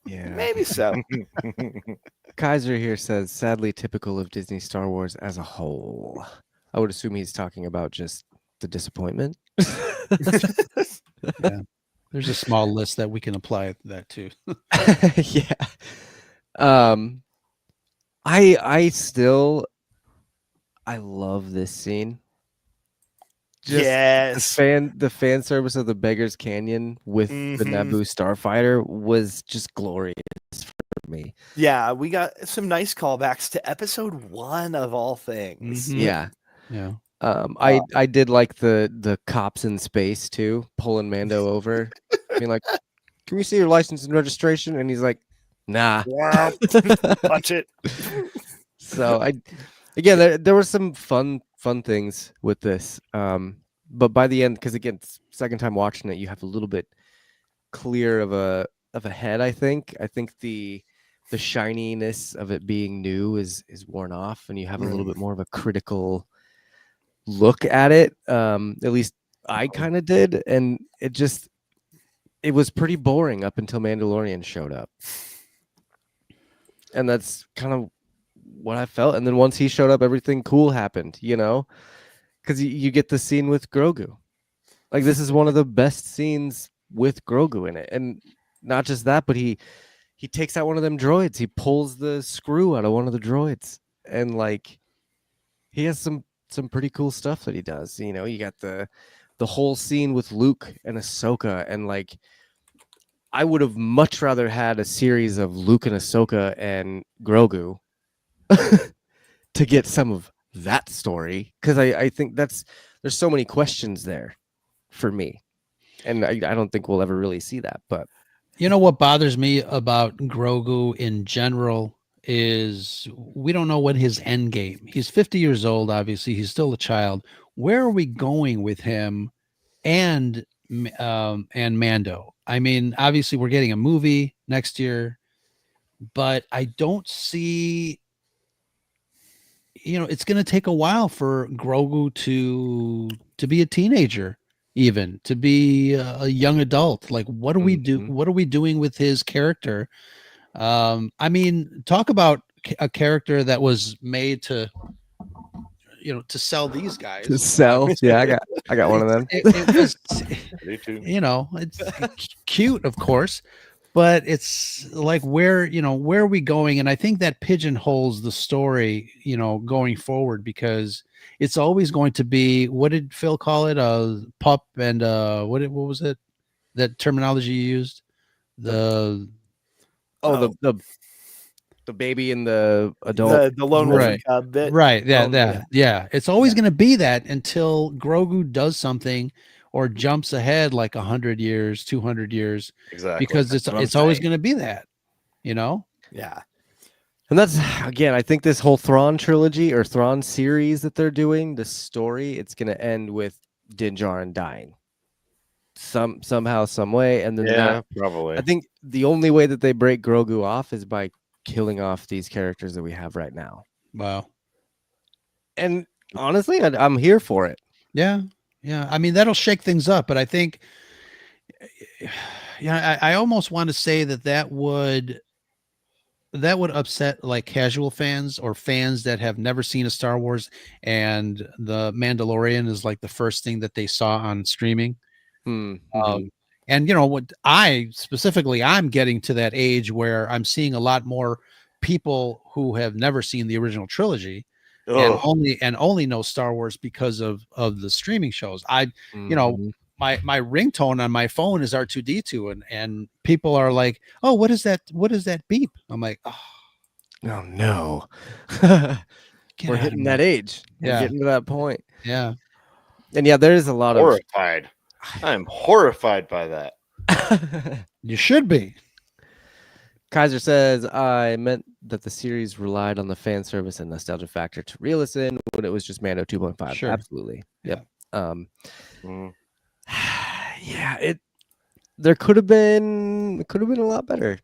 Yeah, maybe so. Kaiser here says, sadly typical of Disney Star Wars as a whole. I would assume he's talking about just the disappointment. Yeah. There's a small list that we can apply that to. Yeah. I love this scene. Just yes. the fan service of the Beggar's Canyon with the Naboo Starfighter was just glorious for me. Yeah, we got some nice callbacks to episode 1 of all things. Yeah. Yeah. I did like the cops in space too, pulling Mando over, being like, "Can we see your license and registration?" And he's like, "Nah." Wow. Punch it. So again, there were some fun things with this. But by the end, because again, second time watching it, you have a little bit clear of a head. I think the shininess of it being new is worn off, and you have a little bit more of a critical look at it. At least I kind of did, and it was pretty boring up until Mandalorian showed up, and that's kind of what I felt. And then once he showed up, everything cool happened, because you get the scene with Grogu. Like, this is one of the best scenes with Grogu in it, and not just that, but he takes out one of them droids. He pulls the screw out of one of the droids, and like he has some pretty cool stuff that he does. You got the whole scene with Luke and Ahsoka, and like I would have much rather had a series of Luke and Ahsoka and Grogu to get some of that story, because I think there's so many questions there for me, and I don't think we'll ever really see that. But what bothers me about Grogu in general is we don't know what his end game. He's 50 years old. Obviously, he's still a child. Where are we going with him and Mando? I mean, obviously, we're getting a movie next year, but I don't see. It's going to take a while for Grogu to be a teenager. even to be a young adult. Like, what do we do? Mhm. What are we doing with his character? I mean, talk about a character that was made to, to sell these guys. To sell. Yeah, I got one of them. It was, Me too. it's cute, of course, but it's like, where are we going? And I think that pigeonholes the story, going forward, because it's always going to be, what did Phil call it? Pup and what was it? That terminology you used? The The baby and the adult. The lone wolf Right. and cub bit. Right. Yeah. Oh, Yeah. It's always going to be that until Grogu does something or jumps ahead like 100 years, 200 years, Exactly. because That's what I'm it's always saying. going to be that, Yeah. And that's, again, I think this whole Thrawn trilogy or Thrawn series that they're doing, the story, it's going to end with Din Djarin dying somehow, some way, and then Yeah, probably. I think the only way that they break Grogu off is by killing off these characters that we have right now. Wow. And honestly, I'm here for it. Yeah. Yeah. I mean, that'll shake things up, but I think, I almost want to say that would upset like casual fans or fans that have never seen a Star Wars, and the Mandalorian is like the first thing that they saw on streaming. Mm-hmm. And what I'm getting to that age where I'm seeing a lot more people who have never seen the original trilogy and only know Star Wars because of the streaming shows. Mhm. My ringtone on my phone is R2D2, and people are like, "Oh, what is that? What is that beep?" I'm like, "Oh, Oh no. get We're out of hitting me." that age. Yeah. We're getting to that point. Yeah. And yeah, there is a lot of Horrified. I'm horrified by that. You should be. Kaiser says, I meant that the series relied on the fan service and nostalgia factor to reel us in when it was just Mando 2.5. Sure. Absolutely. Yep. Mm. Yeah, there could have been a lot better.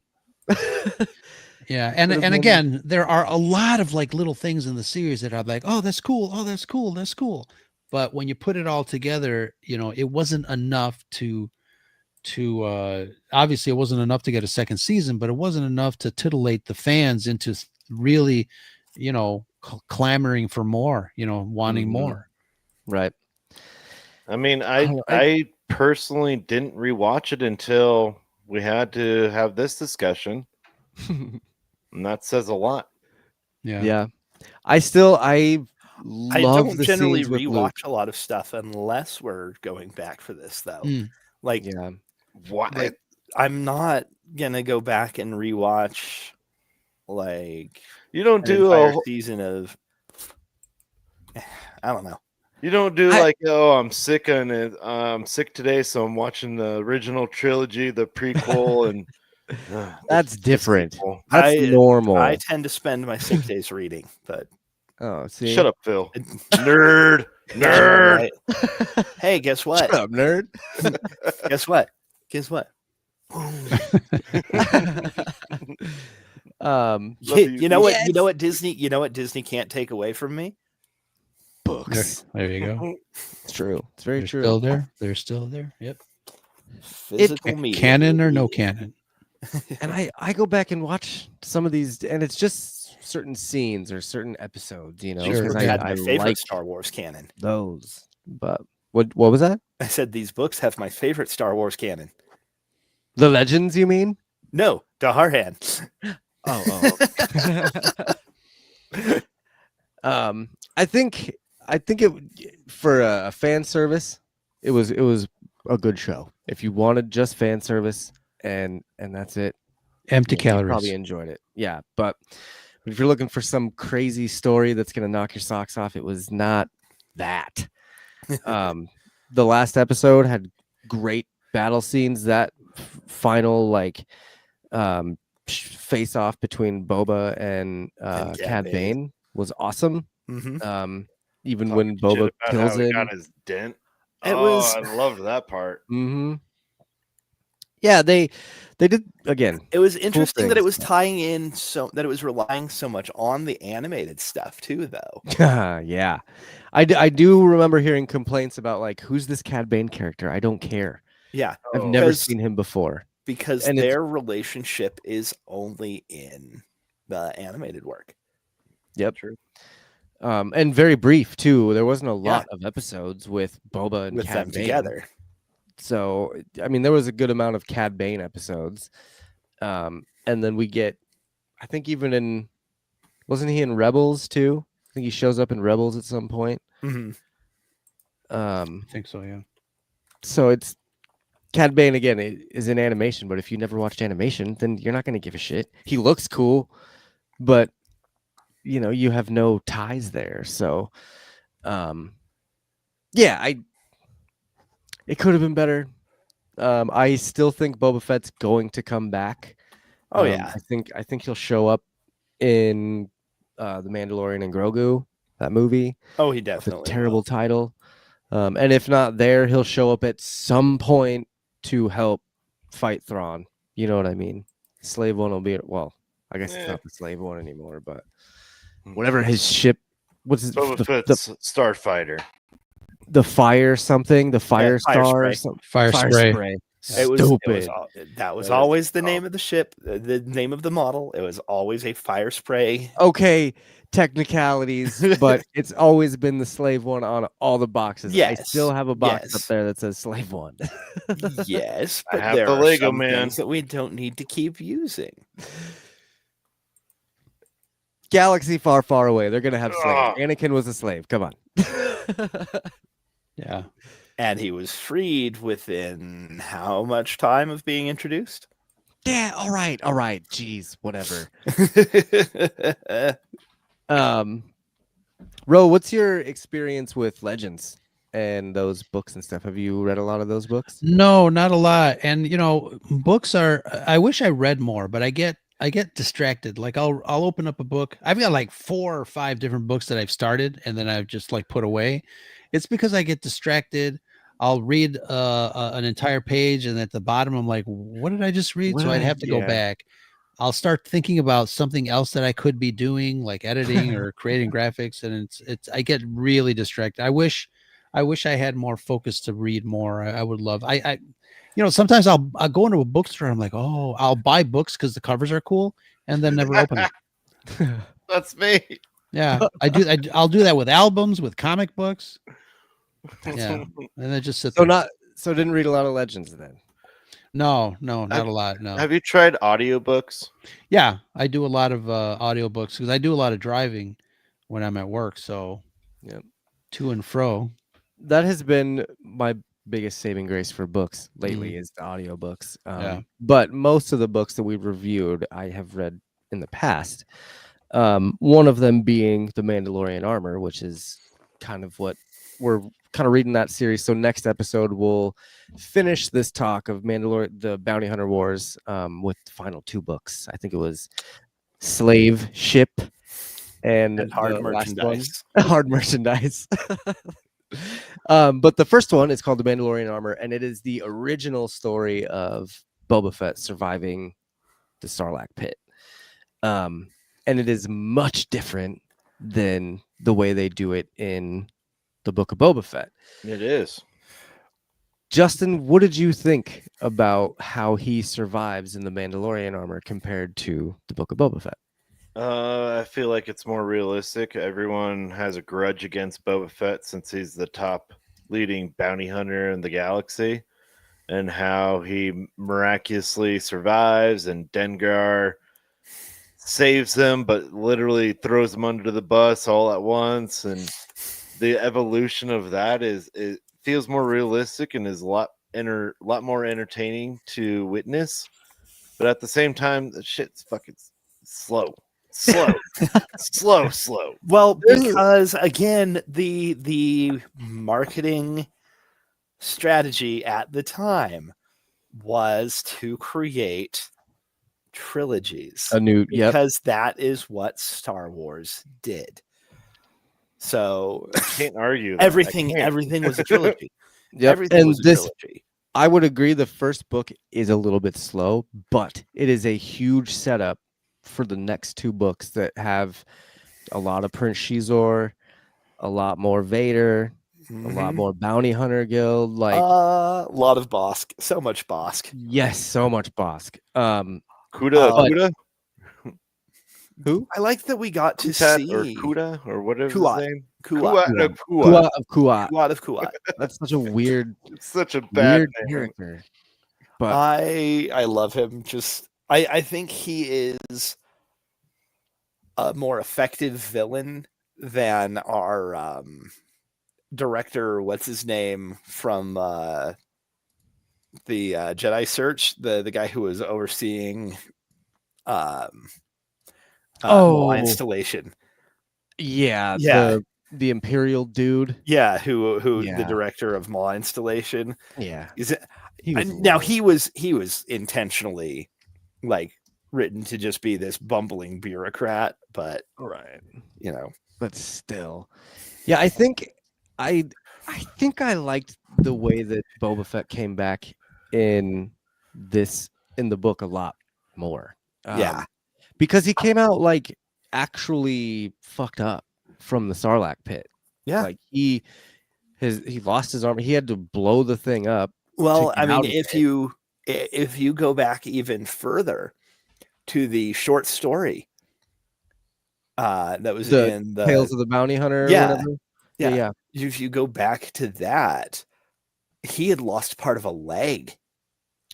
Yeah, and again, there are a lot of like little things in the series that are like, "Oh, that's cool. Oh, that's cool. That's cool." But when you put it all together, it wasn't enough to obviously it wasn't enough to get a second season, but it wasn't enough to titillate the fans into really, clamoring for more, wanting more. Right. I mean, I personally didn't rewatch it until we had to have this discussion, and that says a lot. Yeah. I love don't the generally scenes with rewatch Luke. a lot of stuff unless we're going back for this, though. Like, Yeah. What? like, I'm not gonna go back and rewatch like You don't an do entire a season of. I don't know. You don't do like, oh, I'm sick on it. I'm sick today, so I'm watching the original trilogy, the prequel, and That's different. sequel. That's normal. I tend to spend my sick days reading, but Oh, see. Shut up, Phil. Nerd. Right. Hey, guess what? Shut up, nerd. Guess what? Guess what? You know what? Yes. You know what Disney? You know what Disney can't take away from me? Books. There you go. It's true. It's very They're true. still there. They're still there. Yep. Physical media. Canon or no canon? And I go back and watch some of these, and it's just certain scenes or certain episodes, Sure. because Had my I favorite like Star Wars canon. those. But what was that? I said these books have my favorite Star Wars canon. The Legends, you mean? No, Daharhan. Oh. I think it for a fan service, it was a good show. If you wanted just fan service and that's it, Empty you calories. probably enjoyed it. Yeah, but if you're looking for some crazy story that's gonna knock your socks off, it was not that. The last episode had great battle scenes. That final face off between Boba and Cad Bane was awesome. Mm-hmm. Even Talking when shit Boba about kills how he him. got his dent. It was. I loved that part. Mm-hmm. Yeah, they They did again. It was interesting that it things. was tying in that it was relying so much on the animated stuff too, though. Yeah, I do remember hearing complaints about like, who's this Cad Bane character? I don't care. Yeah, I've never seen him before. Because And their relationship is only in the animated work. Yep. True. And very brief too. There wasn't a lot of episodes with Boba and with Cad them Bane together. So I mean, there was a good amount of Cad Bane episodes, and then we get, I think wasn't he in Rebels too? I think he shows up in Rebels at some point. Mm-hmm. I think so, yeah. So it's Cad Bane again is in animation, but if you never watched animation, then you're not going to give a shit. He looks cool, but you have no ties there. So, yeah, it could have been better. I still think Boba Fett's going to come back. Oh yeah, I think he'll show up in The Mandalorian and Grogu, that movie. Oh, he definitely with a terrible title. And if not there, he'll show up at some point to help fight Thrawn. You know what I mean? Slave One will be I guess it's not the Slave One anymore, but whatever his ship. What's his, Boba Fett's Starfighter? The fire something, the fire star, or something. Fire spray. Stupid. That was always the name of the ship, the name of the model. It was always a fire spray. Okay, technicalities, but it's always been the Slave One on all the boxes. Yes, I still have a box up there that says Slave One. Yes, I but have there the are Lego some Man things that we don't need to keep using. Galaxy far, far away. They're gonna have slaves. Anakin was a slave. Come on. Yeah. And he was freed within how much time of being introduced? Yeah, all right. Jeez, whatever. Ro, what's your experience with Legends and those books and stuff? Have you read a lot of those books? No, not a lot. And books I wish I read more, but I get distracted. Like I'll open up a book. I've got like 4 or 5 different books that I've started and then I've just like put away. It's because I get distracted. I'll read an entire page and at the bottom I'm like, what did I just read? So I'd have to go back. I'll start thinking about something else that I could be doing, like editing or creating graphics, and I get really distracted. I wish I had more focus to read more. I would love. Sometimes I'll go into a bookstore. And I'm like, oh, I'll buy books because the covers are cool, and then never open it. That's me. Yeah, I do. I'll do that with albums, with comic books. Yeah, and then just sit there. So didn't read a lot of Legends then. No, not a lot. No. Have you tried audiobooks? Yeah, I do a lot of audiobooks because I do a lot of driving when I'm at work. So, to and fro. That has been my biggest saving grace for books lately is the audiobooks. But most of the books that we've reviewed, I have read in the past. One of them being The Mandalorian Armor, which is kind of what we're kind of reading that series. So next episode we'll finish this talk of the Bounty Hunter Wars with the final 2 books. I think it was Slave Ship and Hard Merchandise. Hard Merchandise. But the first one is called The Mandalorian Armor, and it is the original story of Boba Fett surviving the Sarlacc pit. And it is much different than the way they do it in the Book of Boba Fett. It is. Justin, what did you think about how he survives in the Mandalorian Armor compared to the Book of Boba Fett? I feel like it's more realistic. Everyone has a grudge against Boba Fett since he's the top leading bounty hunter in the galaxy, and how he miraculously survives, and Dengar saves them, but literally throws them under the bus all at once. And the evolution of that it feels more realistic and is a lot more entertaining to witness. But at the same time, the shit's fucking slow. slow. Well, because again, the marketing strategy at the time was to create trilogies. Because that is what Star Wars did. So I can't argue that. everything was a trilogy. Everything was a trilogy. I would agree the first book is a little bit slow, but it is a huge setup for the next 2 books that have a lot of Prince Shizor, a lot more Vader, a lot more Bounty Hunter Guild, like a lot of Bosk, so much Bosk. yes, so much Bosk. Kuda. Who? I like that we got to Kutat see or Kuda or whatever Kuat. his name. Kuat. No, Kuat of Kuat. Kuat of Kuat. That's such a weird, It's such a bad weird name. character. But I love him. Just I think he is a more effective villain than our director. What's his name from the Jedi Search? The guy who was overseeing Maul installation. Yeah, Yeah. the Imperial dude. Yeah, who Yeah. the director of Maul installation. Yeah. Is it He was now he was intentionally like written to just be this bumbling bureaucrat, but right. you know, But still. Yeah, I think I liked the way that Boba Fett came back in the book a lot more. Yeah. Because he came out like actually fucked up from the Sarlacc pit. Yeah. Like he lost his armor. He had to blow the thing up. Well, get I mean, out of if you go back even further to the short story that was in the Tales of the Bounty Hunter. Yeah. Or whatever. Yeah. If you go back to that, he had lost part of a leg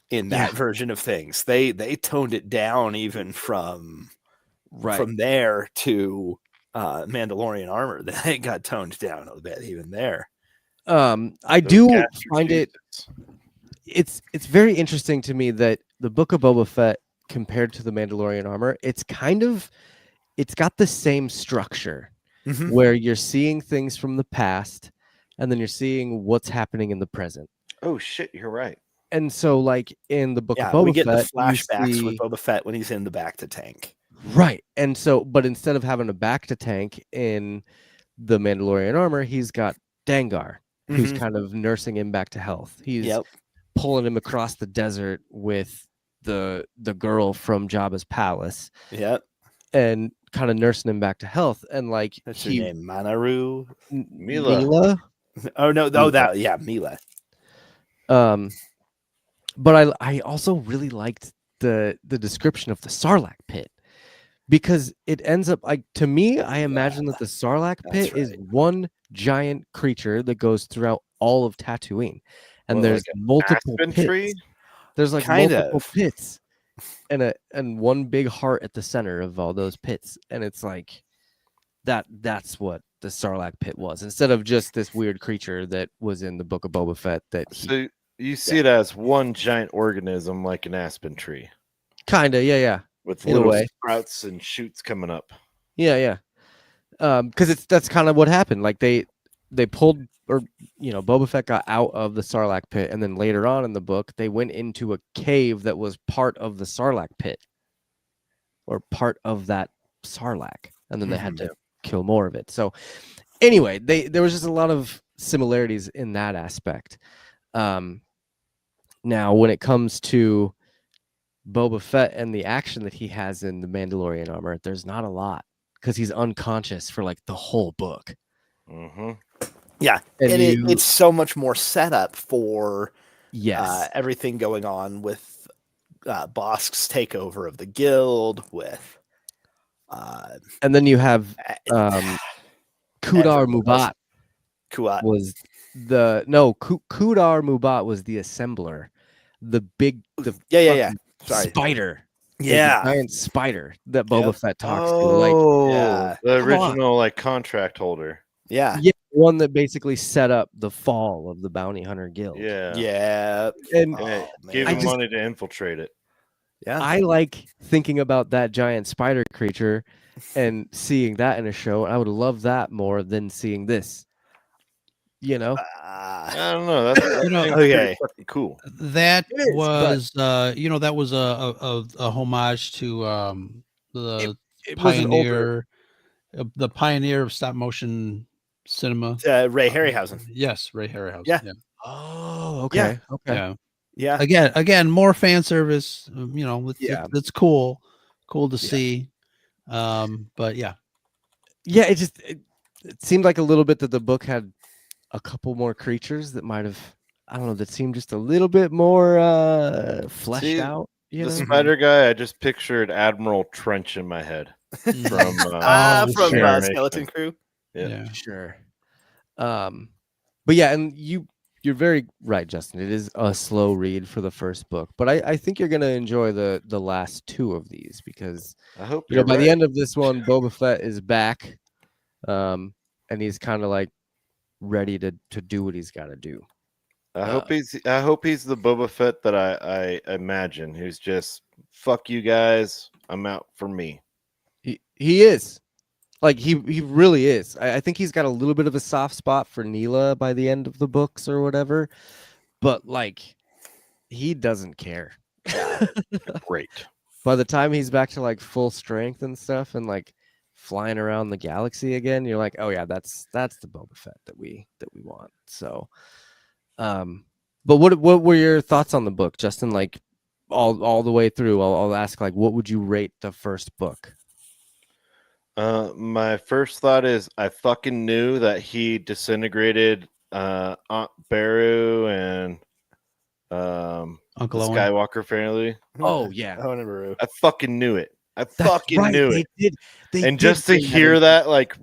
in that version of things. They toned it down even from there to Mandalorian armor. That got toned down a bit even there. I do find it's very interesting to me that the Book of Boba Fett compared to the Mandalorian armor, it's got the same structure where you're seeing things from the past and then you're seeing what's happening in the present. Oh shit, you're right. And so like in the Book of Boba Fett, we get the flashbacks with Boba Fett when he's in the back to tank. Right. And so but instead of having a back to tank in the Mandalorian armor, he's got Dengar, who's kind of nursing him back to health. He's pulling him across the desert with the girl from Jabba's palace. Yep. And kind of nursing him back to health. And like that's her name, Manaru? Mila. Oh no, Mila. But I also really liked the description of the Sarlacc pit. Because it ends up like to me, I imagine that the Sarlacc pit is one giant creature that goes throughout all of Tatooine, and there's like multiple pits. Tree? There's like multiple pits, and one big heart at the center of all those pits, and it's like that's what the Sarlacc pit was, instead of just this weird creature that was in the Book of Boba Fett. So you see it as one giant organism, like an aspen tree. Kinda, yeah. With little sprouts and shoots coming up. Yeah. Because that's kind of what happened. Like they pulled, or Boba Fett got out of the Sarlacc pit, and then later on in the book, they went into a cave that was part of the Sarlacc pit, or part of that Sarlacc, and then they had to kill more of it. So anyway, there was just a lot of similarities in that aspect. Now, when it comes to Boba Fett and the action that he has in the Mandalorian armor, there's not a lot because he's unconscious for like the whole book. Yeah, and it's so much more setup for everything going on with Bosk's takeover of the guild. With and then you have Kudar Mubat. Kudar Mubat was the assembler, the spider. Yeah, the giant spider that Boba Fett talks to. The original contract holder. Yeah, one that basically set up the fall of the Bounty Hunter Guild. Yeah, and gave him money to infiltrate it. Yeah, I like thinking about that giant spider creature and seeing that in a show. I would love that more than seeing this. I don't know. That's okay. Fucking cool. That was that was a homage to the pioneer, the pioneer of stop motion cinema, Ray Harryhausen. Yes, Ray Harryhausen. Yeah. Oh, okay. Yeah. Yeah. Again, more fan service. It's cool to see. But yeah, it seemed like a little bit that the book had a couple more creatures that might have, I don't know, that seemed just a little bit more fleshed out. The spider guy, I just pictured Admiral Trench in my head from Skeleton Crew. Yeah. Sure. But yeah, and you're very right, Justin. It is a slow read for the first book, but I think you're gonna enjoy the last two of these because I hope by the end of this one, Boba Fett is back, and he's kind of like ready to do what he's got to do. I hope he's the Boba Fett that I imagine, who's just fuck you guys, I'm out for me. He is. Like he really is. I think he's got a little bit of a soft spot for Neela by the end of the books or whatever, but like he doesn't care. Great. By the time he's back to like full strength and stuff and like flying around the galaxy again, you're like, oh yeah, that's the Boba Fett that we want. So, but what were your thoughts on the book, Justin? Like all the way through, I'll ask, like, what would you rate the first book? My first thought is I fucking knew that he disintegrated Aunt Beru and Uncle the Owen. Skywalker family. Oh yeah, I fucking knew it. I fucking knew it. They and did just to hear that, like,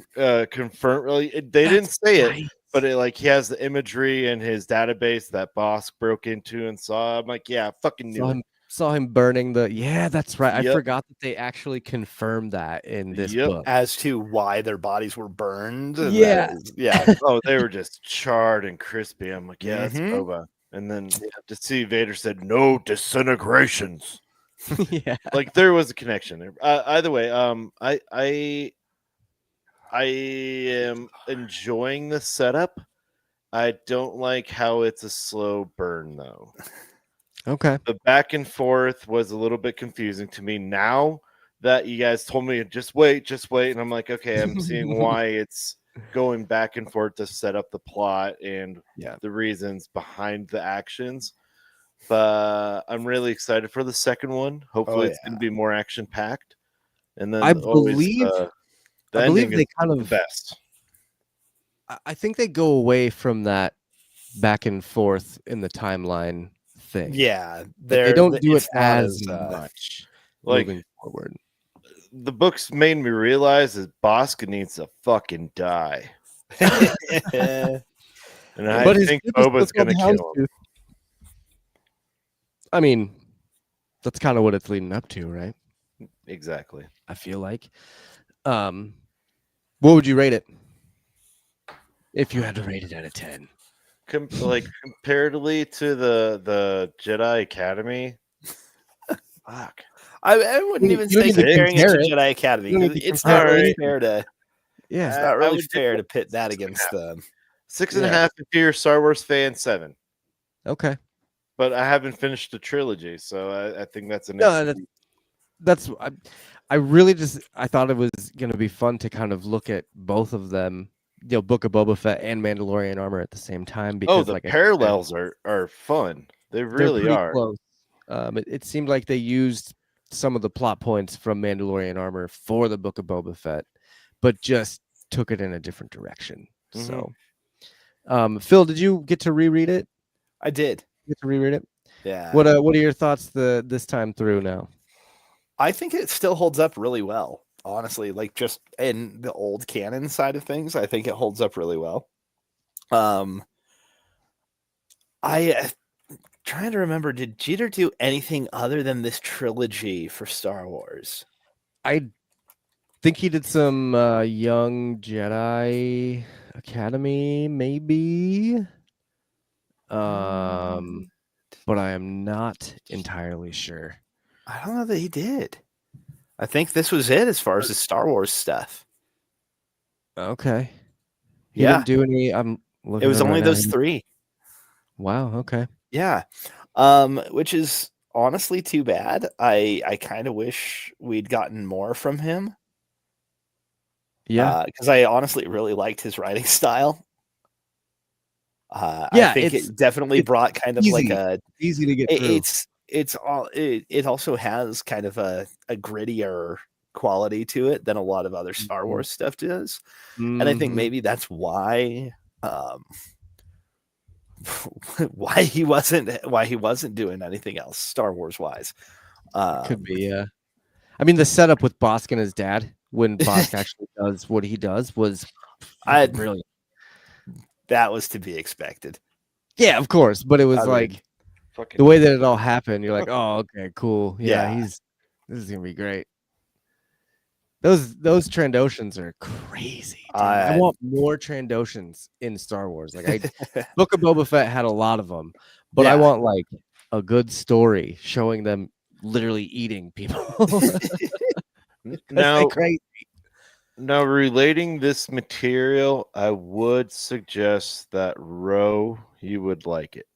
confirm, really, they didn't say right. it, but it, like, he has the imagery in his database that Bosk broke into and saw. I'm like, yeah, I fucking knew it. Saw him burning that's right. Yep. I forgot that they actually confirmed that in this book as to why their bodies were burned. Yeah. Oh, they were just charred and crispy. I'm like, yeah, that's Boba. And then to see Vader said no disintegrations. Yeah, like there was a connection there. Either way, I am enjoying the setup. I don't like how it's a slow burn though. Okay. The back and forth was a little bit confusing to me. Now that you guys told me just wait, and I'm like, okay, I'm seeing why it's going back and forth to set up the plot and the reasons behind the actions. But I'm really excited for the second one. Hopefully, it's going to be more action packed. And then I believe they kind of the best. I think they go away from that back and forth in the timeline thing. Yeah, they don't do it as much moving forward. The books made me realize that Bosk needs to fucking die. And I think Boba's going to kill him. I mean, that's kind of what it's leading up to, right? Exactly. I feel like. What would you rate it if you had to rate it out of 10? Comparatively to the Jedi Academy, fuck. I wouldn't even say comparing it to Jedi Academy. It's not really fair to. Yeah, it's not really fair to pit that against them. 6.5 if you're a Star Wars fan. 7. Okay. But I haven't finished the trilogy, so I think that's that's I really I thought it was going to be fun to kind of look at both of them, Book of Boba Fett and Mandalorian Armor at the same time, because the parallels are fun. They really are. Close. It seemed like they used some of the plot points from Mandalorian Armor for the Book of Boba Fett, but just took it in a different direction. So, Phil, did you get to reread it? I did. Get to reread it? Yeah. What are your thoughts this time through now? I think it still holds up really well, honestly. Like just in the old canon side of things, I think it holds up really well. I trying to remember, did Jeter do anything other than this trilogy for Star Wars? I think he did some Young Jedi Academy, maybe. But I am not entirely sure. I don't know that he did. I think this was it as far as the Star Wars stuff. Okay. He didn't do any. It was only those 3. Wow. Okay. Yeah. Which is honestly too bad. I kind of wish we'd gotten more from him. Yeah. Because I honestly really liked his writing style. I think it definitely brought kind of like a easy to get through. It also has kind of a grittier quality to it than a lot of other Star Wars stuff does. And I think maybe that's why why he wasn't doing anything else Star Wars wise. Could be, yeah. I mean, the setup with Bosk and his dad when Bosk actually does what he does was brilliant. That was to be expected. Yeah, of course, but it was the way that it all happened. You're like, oh, okay, cool. Yeah, this is gonna be great. Those Trandoshans are crazy. I want more Trandoshans in Star Wars. Like, Book of Boba Fett had a lot of them, but I want like a good story showing them literally eating people. Now, relating this material, I would suggest that Ro, you would like it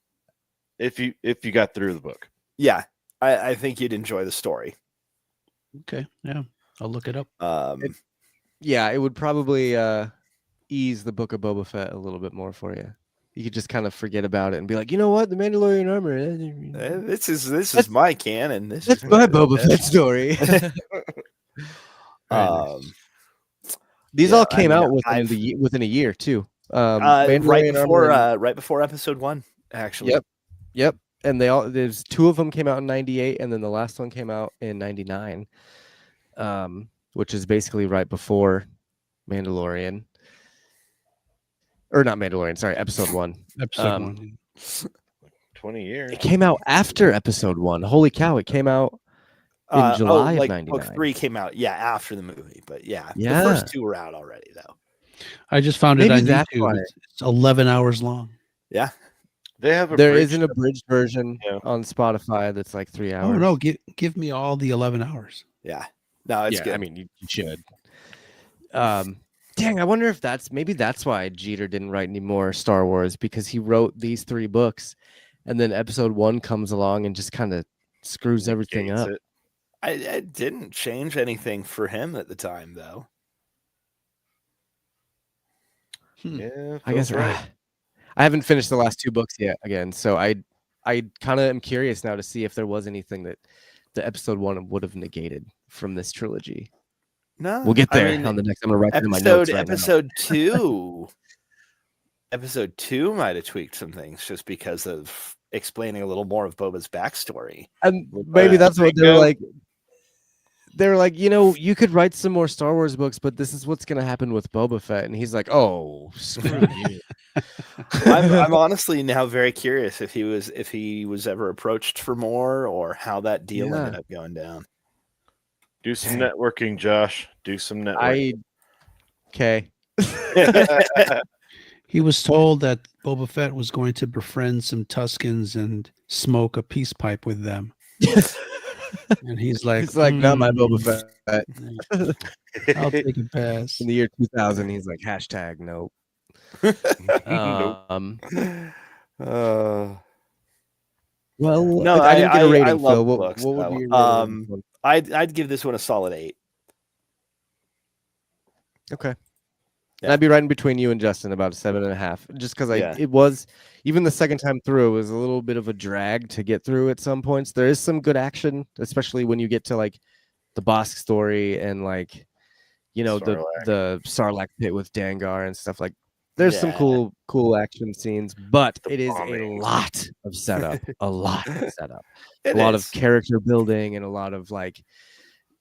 if you got through the book. Yeah, I think you'd enjoy the story. Okay, yeah, I'll look it up. It would probably ease the Book of Boba Fett a little bit more for you. You could just kind of forget about it and be like, you know what, the Mandalorian armor. This is my canon. That's my Boba Fett story. These all came out within a year too. Right before episode 1, actually. Yep. And there's 2 of them came out in 98, and then the last one came out in 99, which is basically right before Mandalorian. Or not Mandalorian, sorry, episode 1. Episode 1. 20 years. It came out after episode 1. Holy cow, it came out in July of 99. Book 3 came out, after the movie. But the first 2 were out already, though. I just found it on YouTube. It's 11 hours long. Yeah. There is an abridged version on Spotify that's like 3 hours. Oh, no, give me all the 11 hours. Yeah. No, it's good. I mean, you should. Dang, I wonder if that's why Jeter didn't write any more Star Wars, because he wrote these 3 books and then episode 1 comes along and just kind of screws everything up. I didn't change anything for him at the time, though. Yeah, I guess right. I haven't finished the last 2 books yet again, so I kind of am curious now to see if there was anything that the episode 1 would have negated from this trilogy. No, we'll get there on the next. I'm gonna write in my notes right episode now. 2. Episode 2 might have tweaked some things just because of explaining a little more of Boba's backstory, and maybe that's what they're like. They're like, you could write some more Star Wars books, but this is what's gonna happen with Boba Fett, and he's like, oh, screw you. I'm honestly now very curious if he was ever approached for more, or how that deal ended up going down. Do some networking, Josh. Do some networking. Okay. He was told that Boba Fett was going to befriend some Tuskens and smoke a peace pipe with them. And he's like, not my Boba Fett. I'll take a pass. In the year 2000, he's like, # nope. Well, no, I didn't get a rating, Phil. What would be your rating? I'd give this one a solid 8. Okay. Yeah. I'd be right in between you and Justin, about a 7.5. Just because it was, even the second time through, it was a little bit of a drag to get through at some points. There is some good action, especially when you get to like the Bosk story and like, Sarlacc. the Sarlacc pit with Dangar and stuff like. There's some cool action scenes, but it is a lot of setup. A lot of setup. A lot of character building, and a lot of like,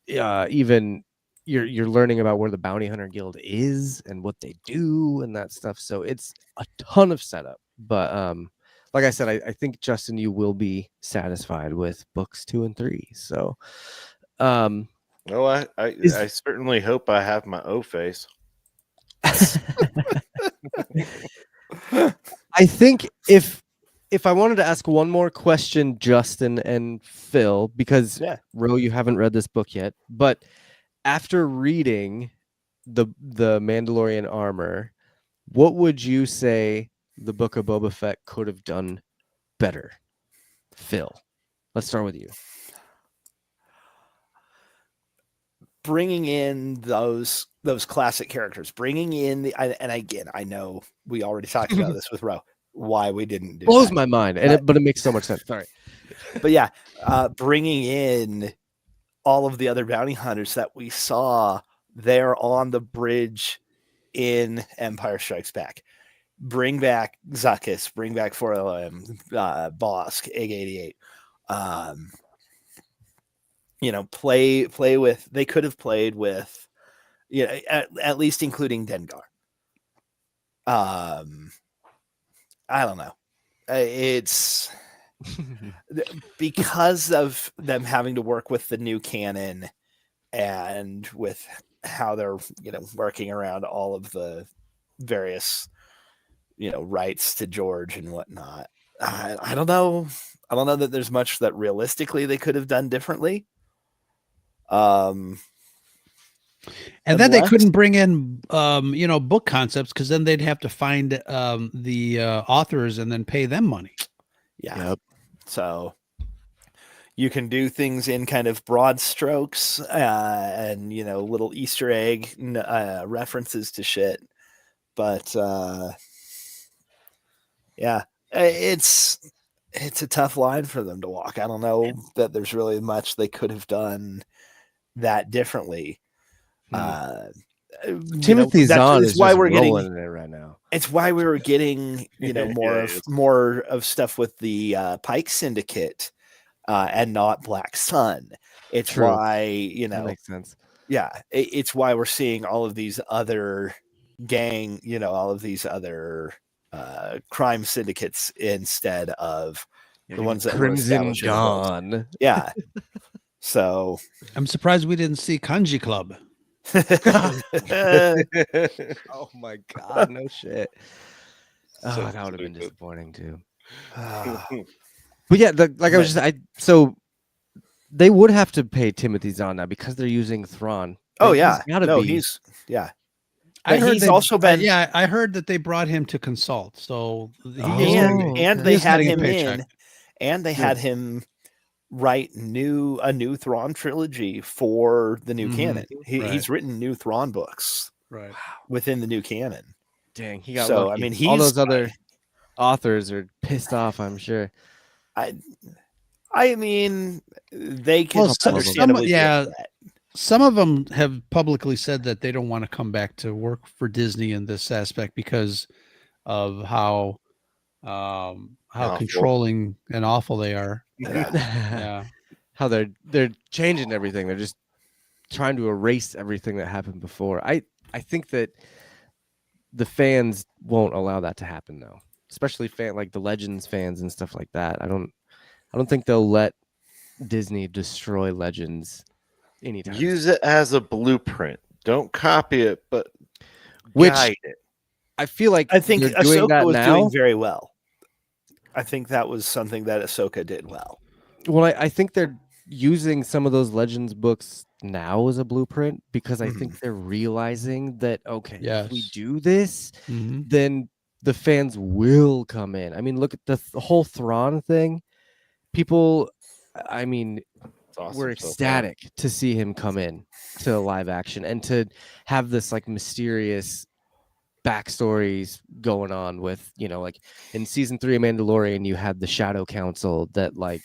even you're learning about where the Bounty Hunter Guild is and what they do and that stuff. So it's a ton of setup. But like I said, I think, Justin, you will be satisfied with books 2 and 3. So, I certainly hope I have my O face. I think if I wanted to ask one more question, Justin and Phil, because Ro, you haven't read this book yet, but after reading the Mandalorian armor, what would you say the Book of Boba Fett could have done better? Phil, let's start with you. Bringing in those classic characters, bringing in and again, I know we already talked about this with Ro. why we didn't do Blows that. my mind, and but it makes so much sense. Sorry. But yeah, bringing in all of the other bounty hunters that we saw there on the bridge in Empire Strikes Back. Bring back Zuckuss, bring back 4LM, Bosk, Egg 88. Play with, they could have played with, at least including Dengar. I don't know. It's because of them having to work with the new canon and with how they're, working around all of the various, rights to George and whatnot. I don't know. I don't know that there's much that realistically they could have done differently. And then they couldn't bring in, book concepts because then they'd have to find the authors and then pay them money. Yeah. Yep. So you can do things in kind of broad strokes and, little Easter egg references to shit. But yeah, it's a tough line for them to walk. I don't know that there's really much they could have done that differently. Timothy Zahn is why just we're getting rolling it right now. It's why we were getting, more of stuff with the Pike Syndicate and not Black Sun. It's True. why, That makes sense. Yeah, it's why we're seeing all of these other all of these other crime syndicates instead of the ones that Crimson were established in the books. Dawn. Yeah. So I'm surprised we didn't see Kanji Club. Oh my god, no shit. Oh, So that would have been stupid. disappointing too. But yeah, so they would have to pay Timothy Zahn now because they're using Thrawn. Oh Like, yeah, he's gotta be. I heard he's also been I heard that they brought him to consult. So he and they is had getting a him paycheck. in, and they had him write a new Thrawn trilogy for the new canon. He's written new Thrawn books Right within the new canon. Dang, he got So lucky. I mean, all those other authors are pissed off, I'm sure. I mean, they can Well, understandably be upset. some of them have publicly said that they don't want to come back to work for Disney in this aspect because of how controlling and awful they are. Yeah. How they're changing everything. They're just trying to erase everything that happened before. I think that the fans won't allow that to happen though. Especially like the Legends fans and stuff like that. I don't think they'll let Disney destroy Legends anytime. Use it as a blueprint. Don't copy it, but guide it. I feel like I think they're doing Ahsoka that was now. doing very well. I think that was something that Ahsoka did well. Well, I think they're using some of those Legends books now as a blueprint because I think they're realizing that, if we do this, then the fans will come in. I mean, look at the whole Thrawn thing. People, I mean, Awesome we're ecstatic to see him come in to live action and to have this like mysterious backstories going on with, like in season 3 of Mandalorian, you had the Shadow Council that like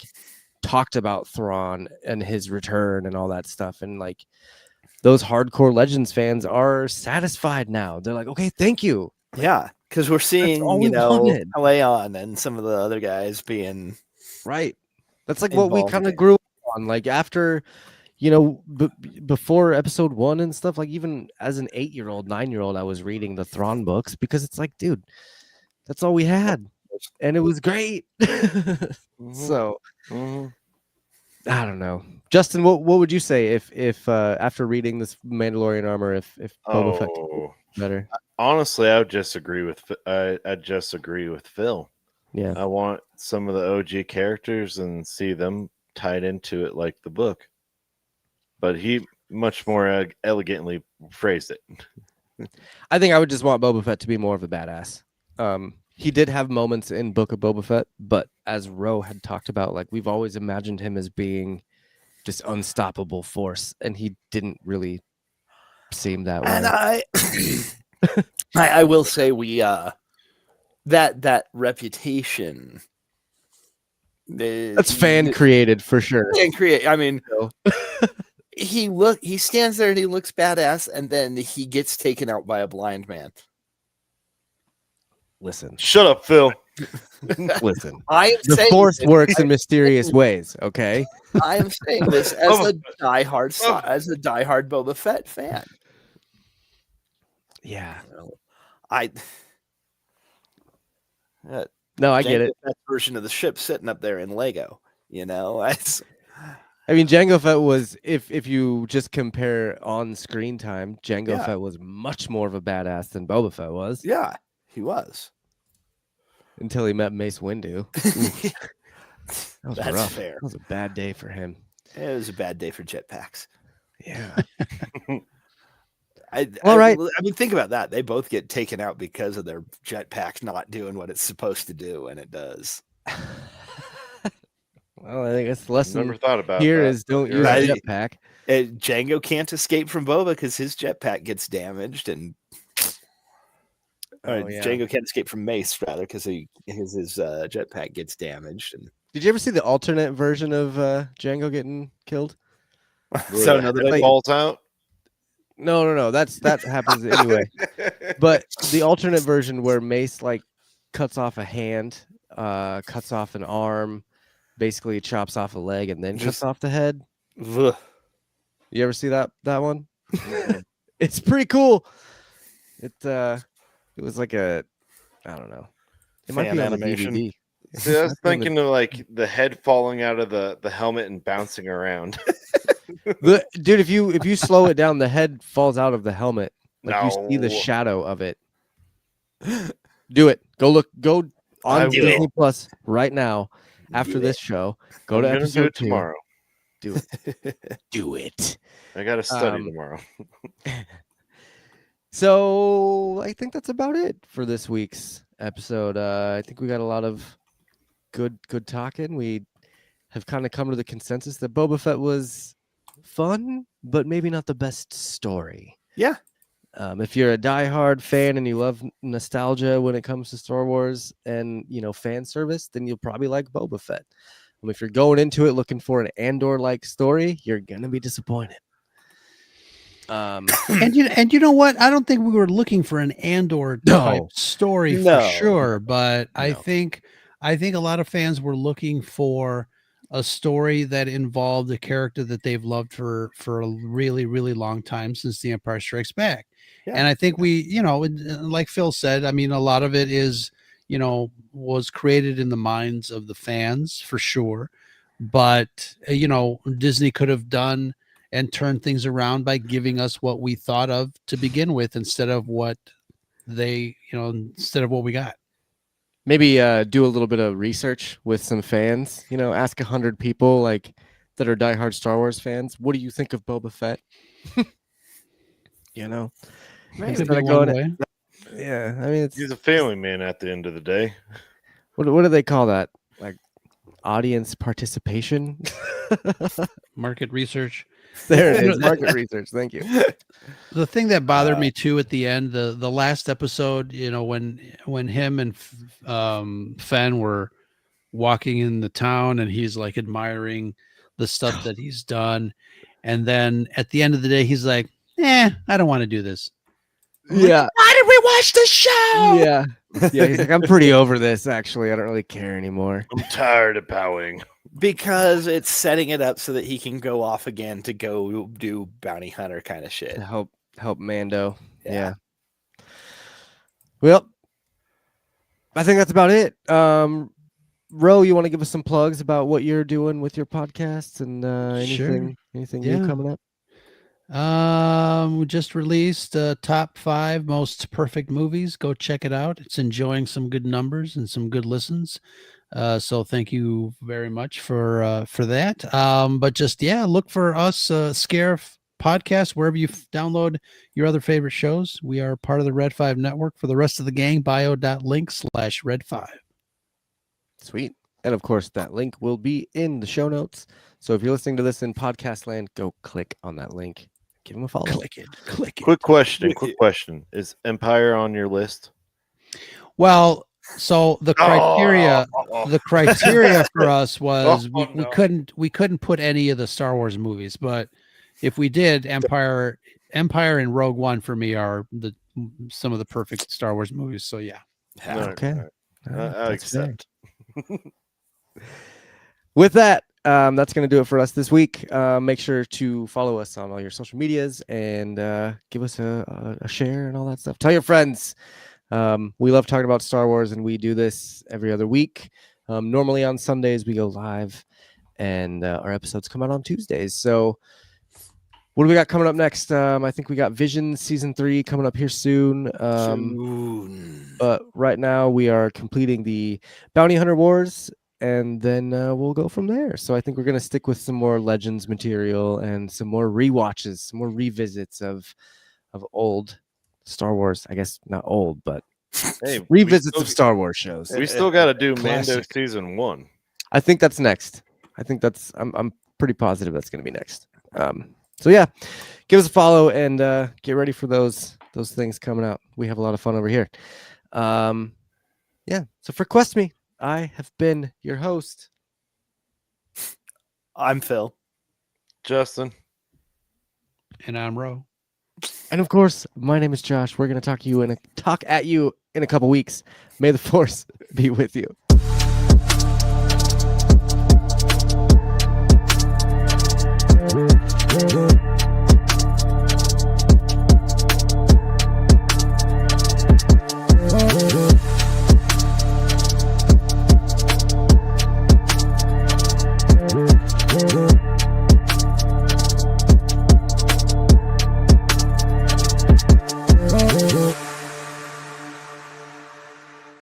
talked about Thrawn and his return and all that stuff. And like those hardcore Legends fans are satisfied now. They're like, okay, thank you. Yeah, because we're seeing, wanted. Leon and some of the other guys being right. That's like what we involved kind in of grew up on. Like after, before episode 1 and stuff, like even as an 8-year-old, 9-year-old, I was reading the Thrawn books because it's like, dude, that's all we had. And it was great. So I don't know. Justin, what would you say if after reading this Mandalorian armor, if Boba Fett better? Honestly, I would just agree with Phil. Yeah. I want some of the OG characters and see them tied into it like the book. But he much more elegantly phrased it. I think I would just want Boba Fett to be more of a badass. He did have moments in Book of Boba Fett, but as Ro had talked about, like we've always imagined him as being this unstoppable force, and he didn't really seem that way. And I will say we that reputation. That's fan created for sure. Fan create. I mean, he stands there and he looks badass, and then he gets taken out by a blind man. Listen, Shut up, Phil. listen. The Force works in mysterious ways. Okay, I am saying this as a diehard Boba Fett fan. yeah. No, I get it. That version of the ship sitting up there in Lego. I mean, Jango Fett was, if you just compare on screen time, Jango Fett was much more of a badass than Boba Fett was. Yeah, he was. Until he met Mace Windu. That was That's rough. fair. That was a bad day for him. It was a bad day for jetpacks. Yeah. I mean, think about that. They both get taken out because of their jetpack not doing what it's supposed to do, and it does. Well, I guess the lesson Never thought about here that. is don't use a jetpack. Django can't escape from Boba because his jetpack gets damaged, and Django can't escape from Mace rather because his jetpack gets damaged. And did you ever see the alternate version of Django getting killed? So another falls out. No. That happens anyway. But the alternate version where Mace cuts off a hand, cuts off an arm, basically chops off a leg, and then cuts off the head. Ugh. You ever see that one? It's pretty cool. It was like I don't know. It might be on animation. the DVD. See, I was thinking of the head falling out of the helmet and bouncing around. Dude, if you slow it down, the head falls out of the helmet. You see the No. shadow of it. Do it. Go on Disney Plus right now after this show. Go to episode do it 2 tomorrow. Do it. Do it. I got to study tomorrow. So I think that's about it for this week's episode. I think we got a lot of good talking. We have kind of come to the consensus that Boba Fett was fun, but maybe not the best story. Yeah. If you're a diehard fan and you love nostalgia when it comes to Star Wars and fan service, then you'll probably like Boba Fett. If you're going into it looking for an Andor-like story, you're gonna be disappointed. And you know what? I don't think we were looking for an Andor type story for sure, but I think a lot of fans were looking for a story that involved a character that they've loved for a really, really long time since The Empire Strikes Back. Yeah. And I think we, like Phil said, I mean, a lot of it is, was created in the minds of the fans for sure. But, Disney could have done and turned things around by giving us what we thought of to begin with instead of what we got. Maybe do a little bit of research with some fans, ask 100 people that are diehard Star Wars fans. What do you think of Boba Fett? Instead of going, yeah, I mean, he's a family man at the end of the day. What do they call that? Audience participation? Market research. There it is. Market research. Thank you. The thing that bothered me too at the end, the last episode, when him and Fen were walking in the town and he's admiring the stuff that he's done, and then at the end of the day he's like, I don't want to do this. Yeah. Why did we watch the show? Yeah. He's like, I'm pretty over this, actually. I don't really care anymore. I'm tired of bowing. Because it's setting it up so that he can go off again to go do bounty hunter kind of shit. To help Mando. Yeah. Well, I think that's about it. Ro, you want to give us some plugs about what you're doing with your podcasts and anything new coming up? We just released top 5 most perfect movies. Go check it out. It's enjoying some good numbers and some good listens. So thank you very much for that. But just look for us, Scare Podcast, wherever you download your other favorite shows. We are part of the Red 5 network. For the rest of the gang, bio.link/Red5. Sweet. And of course, that link will be in the show notes. So if you're listening to this in podcast land, go click on that link. Give him a follow. Click it. Quick question. Is Empire on your list? Well, So the criteria for us was Oh, we no. couldn't put any of the Star Wars movies, but if we did, Empire and Rogue One for me are some of the perfect Star Wars movies. So yeah. No, Okay. all right. All right, I that's fair. accept. With that, that's going to do it for us this week. Make sure to follow us on all your social medias and give us a share and all that stuff. Tell your friends. We love talking about Star Wars, and we do this every other week. Normally on Sundays we go live, and our episodes come out on Tuesdays. So what do we got coming up next? I think we got Vision Season 3 coming up here soon. But right now we are completing the Bounty Hunter Wars, and then we'll go from there. So I think we're going to stick with some more Legends material and some more rewatches, some more revisits of old Star Wars. I guess not old, but Hey, revisits of Star Wars shows. We still got to do Mando Classic. Season 1. I think that's next. I think that's I'm pretty positive that's going to be next. So yeah, give us a follow and get ready for those things coming out. We have a lot of fun over here. Yeah. So for Quest Me, I have been your host. I'm Phil. Justin. And I'm Ro. And of course, my name is Josh. We're going to talk at you in a couple weeks. May the force be with you.